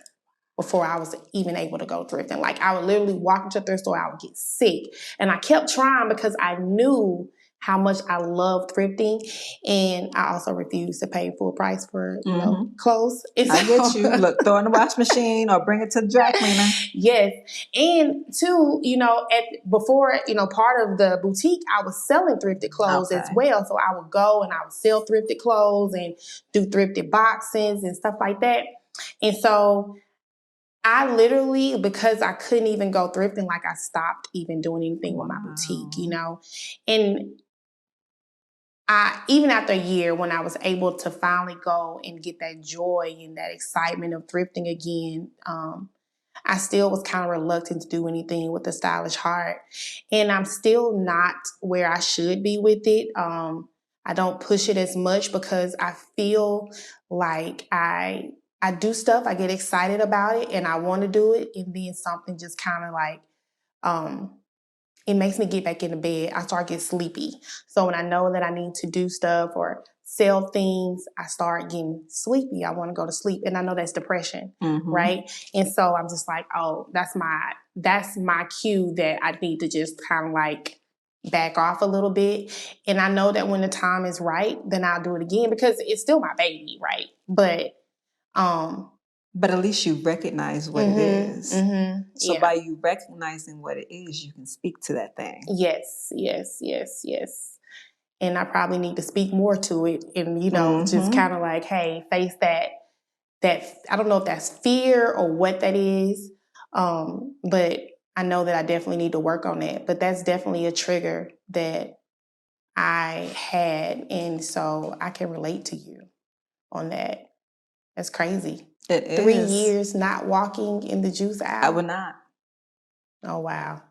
before I was even able to go thrifting. Like I would literally walk into a thrift store, I would get sick. And I kept trying because I knew how much I love thrifting, and I also refuse to pay full price for, you know, clothes. And I get you. Look, throw in the wash machine or bring it to the dry cleaner. Yes. And two, you know, before, you know, part of the boutique, I was selling thrifted clothes as well. So I would go and I would sell thrifted clothes and do thrifted boxes and stuff like that. And so I literally, because I couldn't even go thrifting, like I stopped even doing anything with my boutique, you know. And even after a year, when I was able to finally go and get that joy and that excitement of thrifting again, I still was kind of reluctant to do anything with the stylish heart. And I'm still not where I should be with it. I don't push it as much because I feel like I do stuff, I get excited about it and I want to do it, and then something just kind of like it makes me get back into bed. I start getting sleepy. So when I know that I need to do stuff or sell things, I start getting sleepy. I want to go to sleep. And I know that's depression, right? And so I'm just like, oh, that's my cue that I need to just kind of like back off a little bit. And I know that when the time is right, then I'll do it again because it's still my baby, right? But at least you recognize what it is. So by you recognizing what it is, you can speak to that thing. Yes, yes, yes, yes. and I probably need to speak more to it and, you know, just kind of like, hey, face that I don't know if that's fear or what that is, but I know that I definitely need to work on that. But that's definitely a trigger that I had, and so I can relate to you on that. That's crazy. It is. 3 years not walking in the juice aisle? I would not. Oh, wow.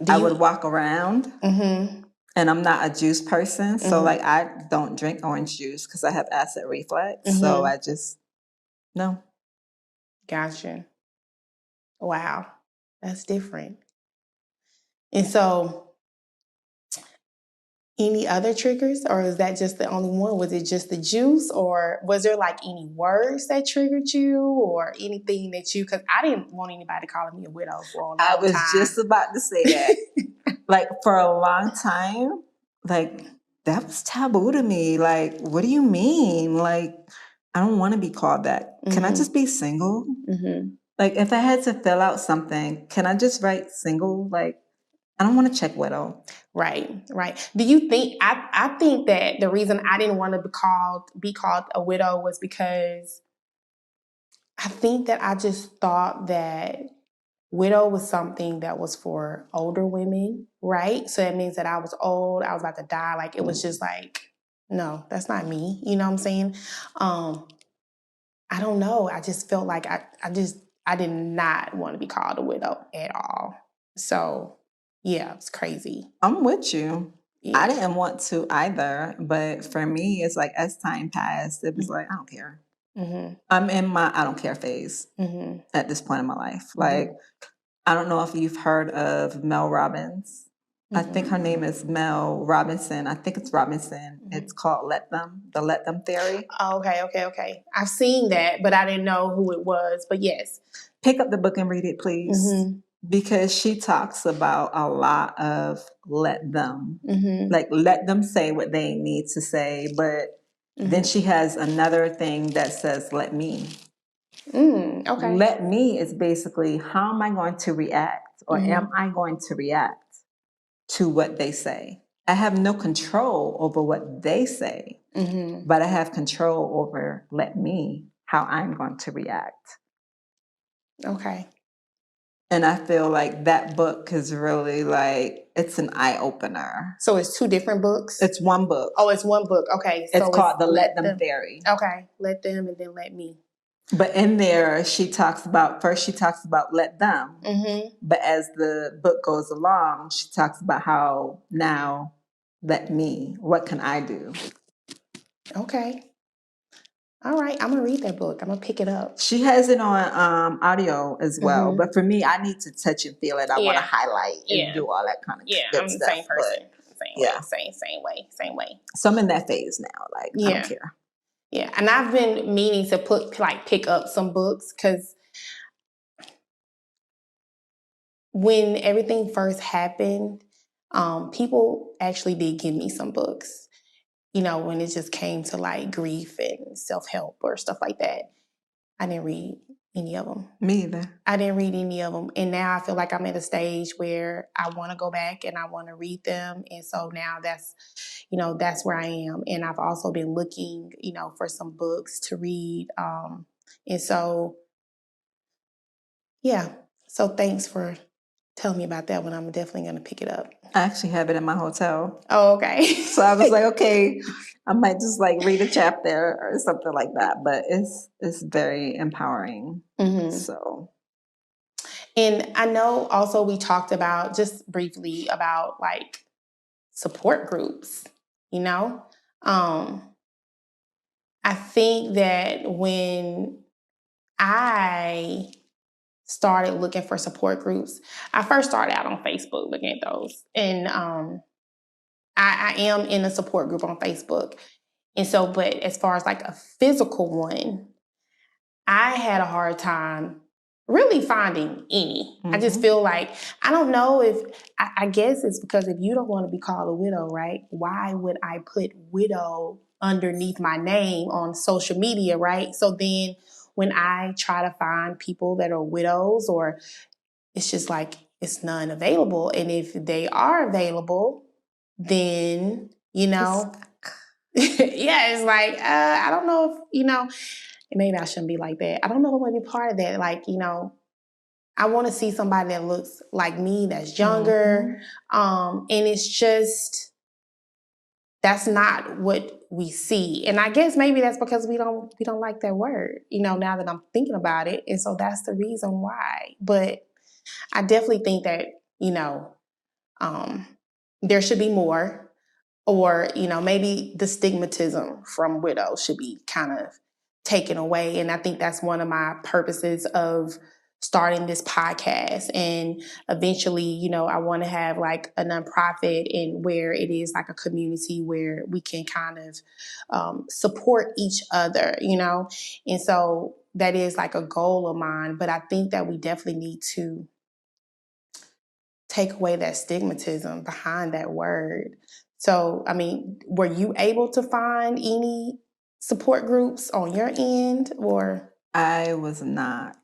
I would walk around, Mm-hmm. and I'm not a juice person. So, like, I don't drink orange juice because I have acid reflux. So I just, no. Gotcha. Wow. That's different. And so, any other triggers, or is that just the only one? Was it just the juice, or was there like any words that triggered you, or anything that you? Because I didn't want anybody calling me a widow for a long time. I was just about to say that. Like, for a long time, like, that was taboo to me. Like, what do you mean? Like, I don't want to be called that. Can I just be single? Like, if I had to fill out something, can I just write single? Like, I don't want to check widow. Right. Do you think, I think that the reason I didn't want to be called a widow was because I think that I just thought that widow was something that was for older women, right? So that means that I was old, I was about to die. Like, it was just like, no, that's not me. You know what I'm saying? I don't know. I just felt like I did not want to be called a widow at all. So yeah, it's crazy. I'm with you. Yeah. I didn't want to either, but for me, it's like as time passed, it was like, I don't care. I'm in my I don't care phase at this point in my life. Like, I don't know if you've heard of Mel Robbins. I think her name is Mel Robinson. I think it's Robinson. It's called the Let Them theory. Oh, okay. I've seen that, but I didn't know who it was. But yes. Pick up the book and read it, please. Because she talks about a lot of let them. Like, let them say what they need to say. But then she has another thing that says, let me. Okay. Let me is basically, how am I going to react? Or am I going to react to what they say? I have no control over what they say, but I have control over, let me, how I'm going to react. Okay. And I feel like that book is really like, it's an eye opener. So it's two different books? It's one book. Oh, it's one book. Okay. So it's called the Let Them theory. Okay. Let them and then let me. But in there, she talks about let them. But as the book goes along, she talks about how now, let me, what can I do? Okay. All right, I'm gonna read that book. I'm gonna pick it up. She has it on audio as well, but for me, I need to touch and feel it. I want to highlight and do all that kind of good stuff. I'm the same person. Same way. So I'm in that phase now. Like, I don't care. Yeah, and I've been meaning to pick up some books because when everything first happened, people actually did give me some books. You know, when it just came to like grief and self-help or stuff like that. I didn't read any of them. Me either. I didn't read any of them. And now I feel like I'm at a stage where I want to go back and I want to read them. And so now that's where I am. And I've also been looking, for some books to read. And so, yeah. So thanks for telling me about that one. I'm definitely going to pick it up. I actually have it in my hotel. Oh, okay. So I was like, okay, I might just like read a chapter or something like that. But it's very empowering. So. And I know also we talked about just briefly about like support groups, I think that when I started looking for support groups, I first started out on Facebook looking at those. And I am in a support group on Facebook. And so, but as far as like a physical one, I had a hard time really finding any. I just feel like, I don't know if, I guess it's because if you don't want to be called a widow, right? Why would I put widow underneath my name on social media, right? So then when I try to find people that are widows, or it's just like, it's none available. And if they are available, then you know? Yeah, it's like, I don't know if, maybe I shouldn't be like that. I don't know if I want to be part of that. Like, I want to see somebody that looks like me, that's younger. And it's just, that's not what we see. And I guess maybe that's because we don't like that word, now that I'm thinking about it. And so that's the reason why. But I definitely think that, there should be more, or, maybe the stigmatism from widows should be kind of taken away. And I think that's one of my purposes of starting this podcast. And eventually, I want to have like a nonprofit, and where it is like a community where we can kind of support each other, And so that is like a goal of mine. But I think that we definitely need to take away that stigmatism behind that word. So, I mean, were you able to find any support groups on your end, or? I was not.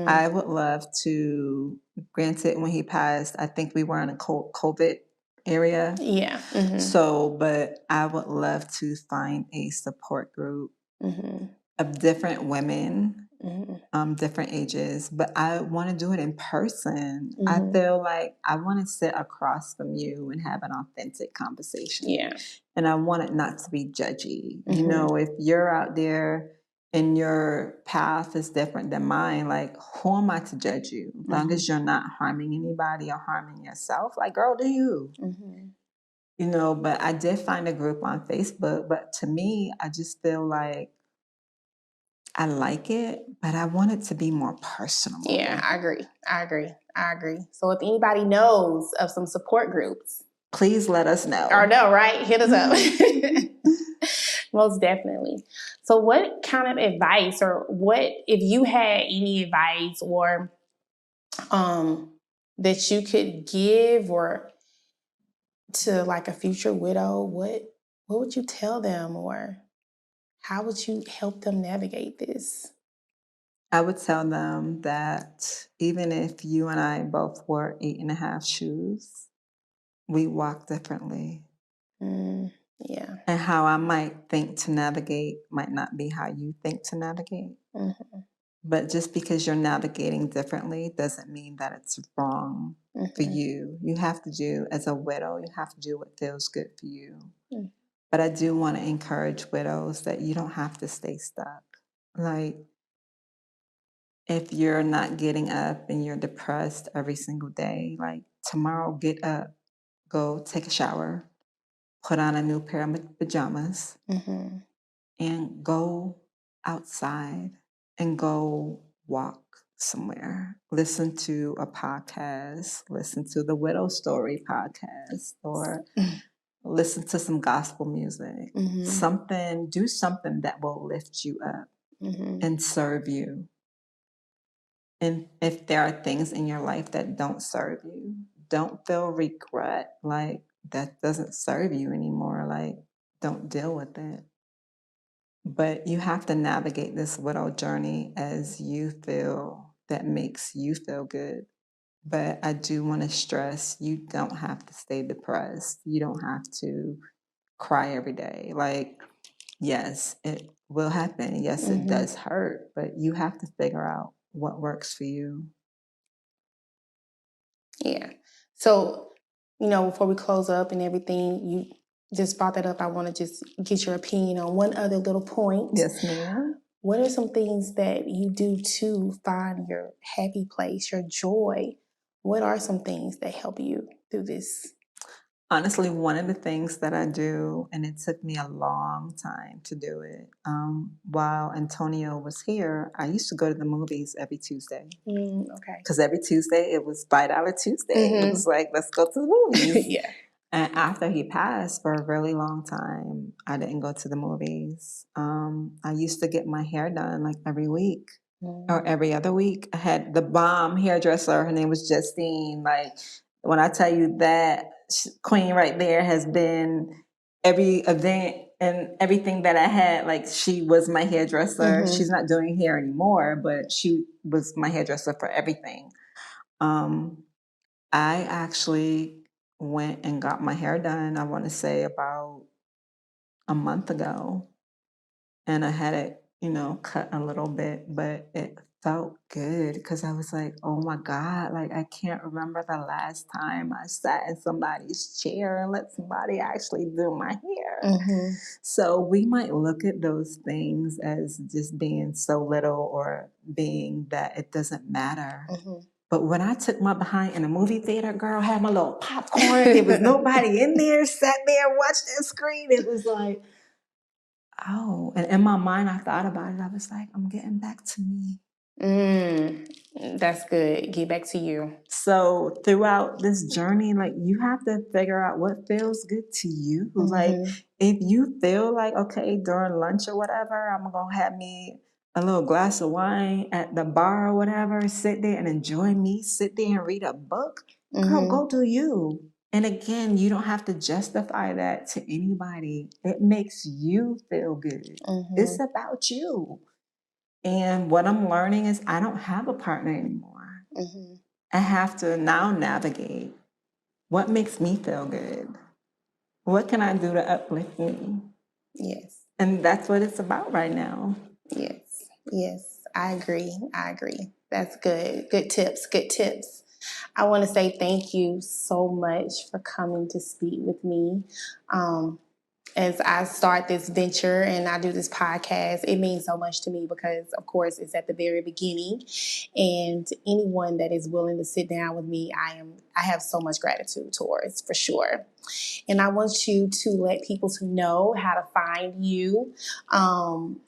I would love to, granted, when he passed, I think we were in a COVID area. Yeah. So, but I would love to find a support group of different women, different ages, but I want to do it in person. I feel like I want to sit across from you and have an authentic conversation. Yeah. And I want it not to be judgy. If you're out there and your path is different than mine, like, who am I to judge you? As long as you're not harming anybody or harming yourself, like, girl, do you? But I did find a group on Facebook, but to me, I just feel like I like it, but I want it to be more personal. Yeah, I agree. So if anybody knows of some support groups, please let us know. Or no, right? Hit us up. Most definitely. So what kind of advice, or what, if you had any advice or that you could give, or to like a future widow, what would you tell them, or how would you help them navigate this? I would tell them that even if you and I both wore 8.5 shoes, we walk differently. Yeah. And how I might think to navigate might not be how you think to navigate. But just because you're navigating differently doesn't mean that it's wrong for you. You have to do, as a widow, you have to do what feels good for you. But I do want to encourage widows that you don't have to stay stuck. Like, if you're not getting up and you're depressed every single day, like, tomorrow, get up, go take a shower, put on a new pair of pajamas, and go outside and go walk somewhere. Listen to a podcast, listen to the Widow Story podcast, or listen to some gospel music. Do something that will lift you up and serve you. And if there are things in your life that don't serve you, don't feel regret, like, that doesn't serve you anymore. Like, don't deal with it. But you have to navigate this widow journey as you feel that makes you feel good. But I do want to stress, you don't have to stay depressed. You don't have to cry every day. Like, yes, it will happen. Yes, it does hurt, but you have to figure out what works for you. Yeah. So, before we close up and everything, you just brought that up. I want to just get your opinion on one other little point. Yes, ma'am. What are some things that you do to find your happy place, your joy? What are some things that help you through this? Honestly, one of the things that I do, and it took me a long time to do it, while Antonio was here, I used to go to the movies every Tuesday. Okay. Because every Tuesday, it was $5 Tuesday. It was like, let's go to the movies. Yeah. And after he passed, for a really long time, I didn't go to the movies. I used to get my hair done like every week or every other week. I had the bomb hairdresser. Her name was Justine. Like, when I tell you that queen right there has been every event and everything that I had, like, she was my hairdresser. She's not doing hair anymore, but she was my hairdresser for everything. I actually went and got my hair done, I want to say about a month ago. And I had it, cut a little bit, but it felt good because I was like, oh my God, like I can't remember the last time I sat in somebody's chair and let somebody actually do my hair. Mm-hmm. So we might look at those things as just being so little or being that it doesn't matter. Mm-hmm. But when I took my behind in a movie theater, girl, had my little popcorn, there was nobody in there, sat there, watched that screen. It was like, oh, and in my mind, I thought about it. I was like, I'm getting back to me. That's good. Get back to you. So throughout this journey, like you have to figure out what feels good to you. Mm-hmm. Like if you feel like, okay, during lunch or whatever, I'm going to have me a little glass of wine at the bar or whatever, sit there and enjoy me, sit there and read a book. Girl, go do you. And again, you don't have to justify that to anybody. It makes you feel good. Mm-hmm. It's about you. And what I'm learning is I don't have a partner anymore. Mm-hmm. I have to now navigate what makes me feel good. What can I do to uplift me? Yes. And that's what it's about right now. Yes. Yes. I agree. That's good. Good tips. I want to say thank you so much for coming to speak with me. As I start this venture and I do this podcast, it means so much to me because, of course, it's at the very beginning. And anyone that is willing to sit down with me, I have so much gratitude towards, for sure. And I want you to let people to know how to find you,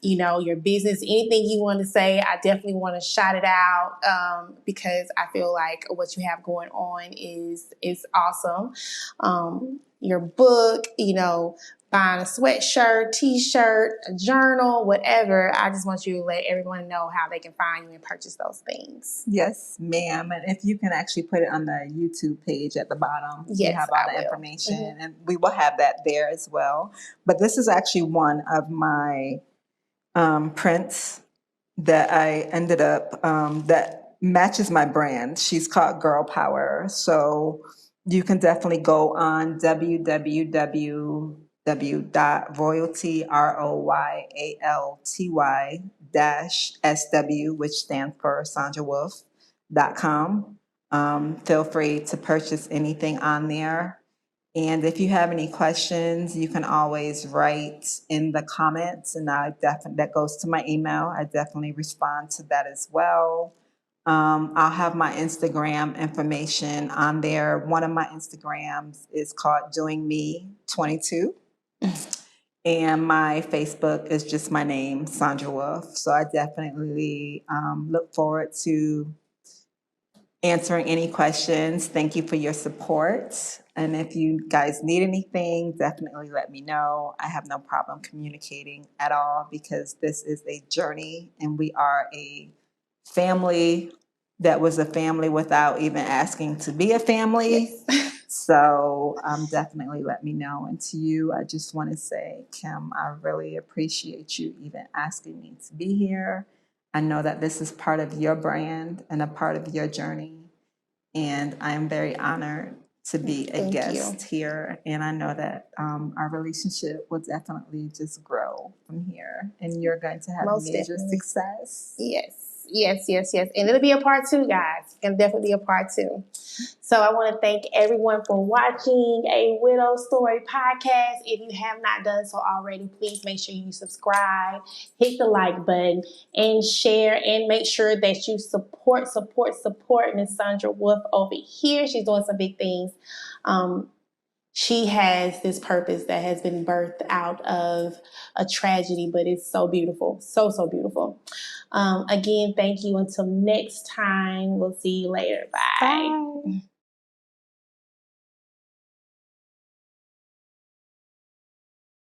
your business, anything you want to say. I definitely want to shout it out because I feel like what you have going on is awesome. Your book, buying a sweatshirt, t-shirt, a journal, whatever. I just want you to let everyone know how they can find you and purchase those things. Yes, ma'am. And if you can actually put it on the YouTube page at the bottom, yes, we have all the information, and we will have that there as well. But this is actually one of my prints that I ended up that matches my brand. She's called Girl Power. So you can definitely go on www.royalty, ROYALTY -SW, which stands for Sandra Wolf.com. Feel free to purchase anything on there. And if you have any questions, you can always write in the comments, and that goes to my email. I definitely respond to that as well. I'll have my Instagram information on there. One of my Instagrams is called Doing Me 22. And my Facebook is just my name, Sandra Wolf. So I definitely look forward to answering any questions. Thank you for your support. And if you guys need anything, definitely let me know. I have no problem communicating at all because this is a journey and we are a family that was a family without even asking to be a family. Yes. So definitely let me know. And to you, I just want to say, Kim, I really appreciate you even asking me to be here. I know that this is part of your brand and a part of your journey. And I'm very honored to be a guest here. And I know that our relationship will definitely just grow from here. And you're going to have major success. Yes. And it'll be a part 2, guys. It'll definitely be a part 2. So I want to thank everyone for watching A Widow Story podcast. If you have not done so already, please make sure you subscribe, hit the like button, and share, and make sure that you support Miss Sandra Wolf over here. She's doing some big things. She has this purpose that has been birthed out of a tragedy, but it's so beautiful. So beautiful. Again, thank you. Until next time, we'll see you later. Bye.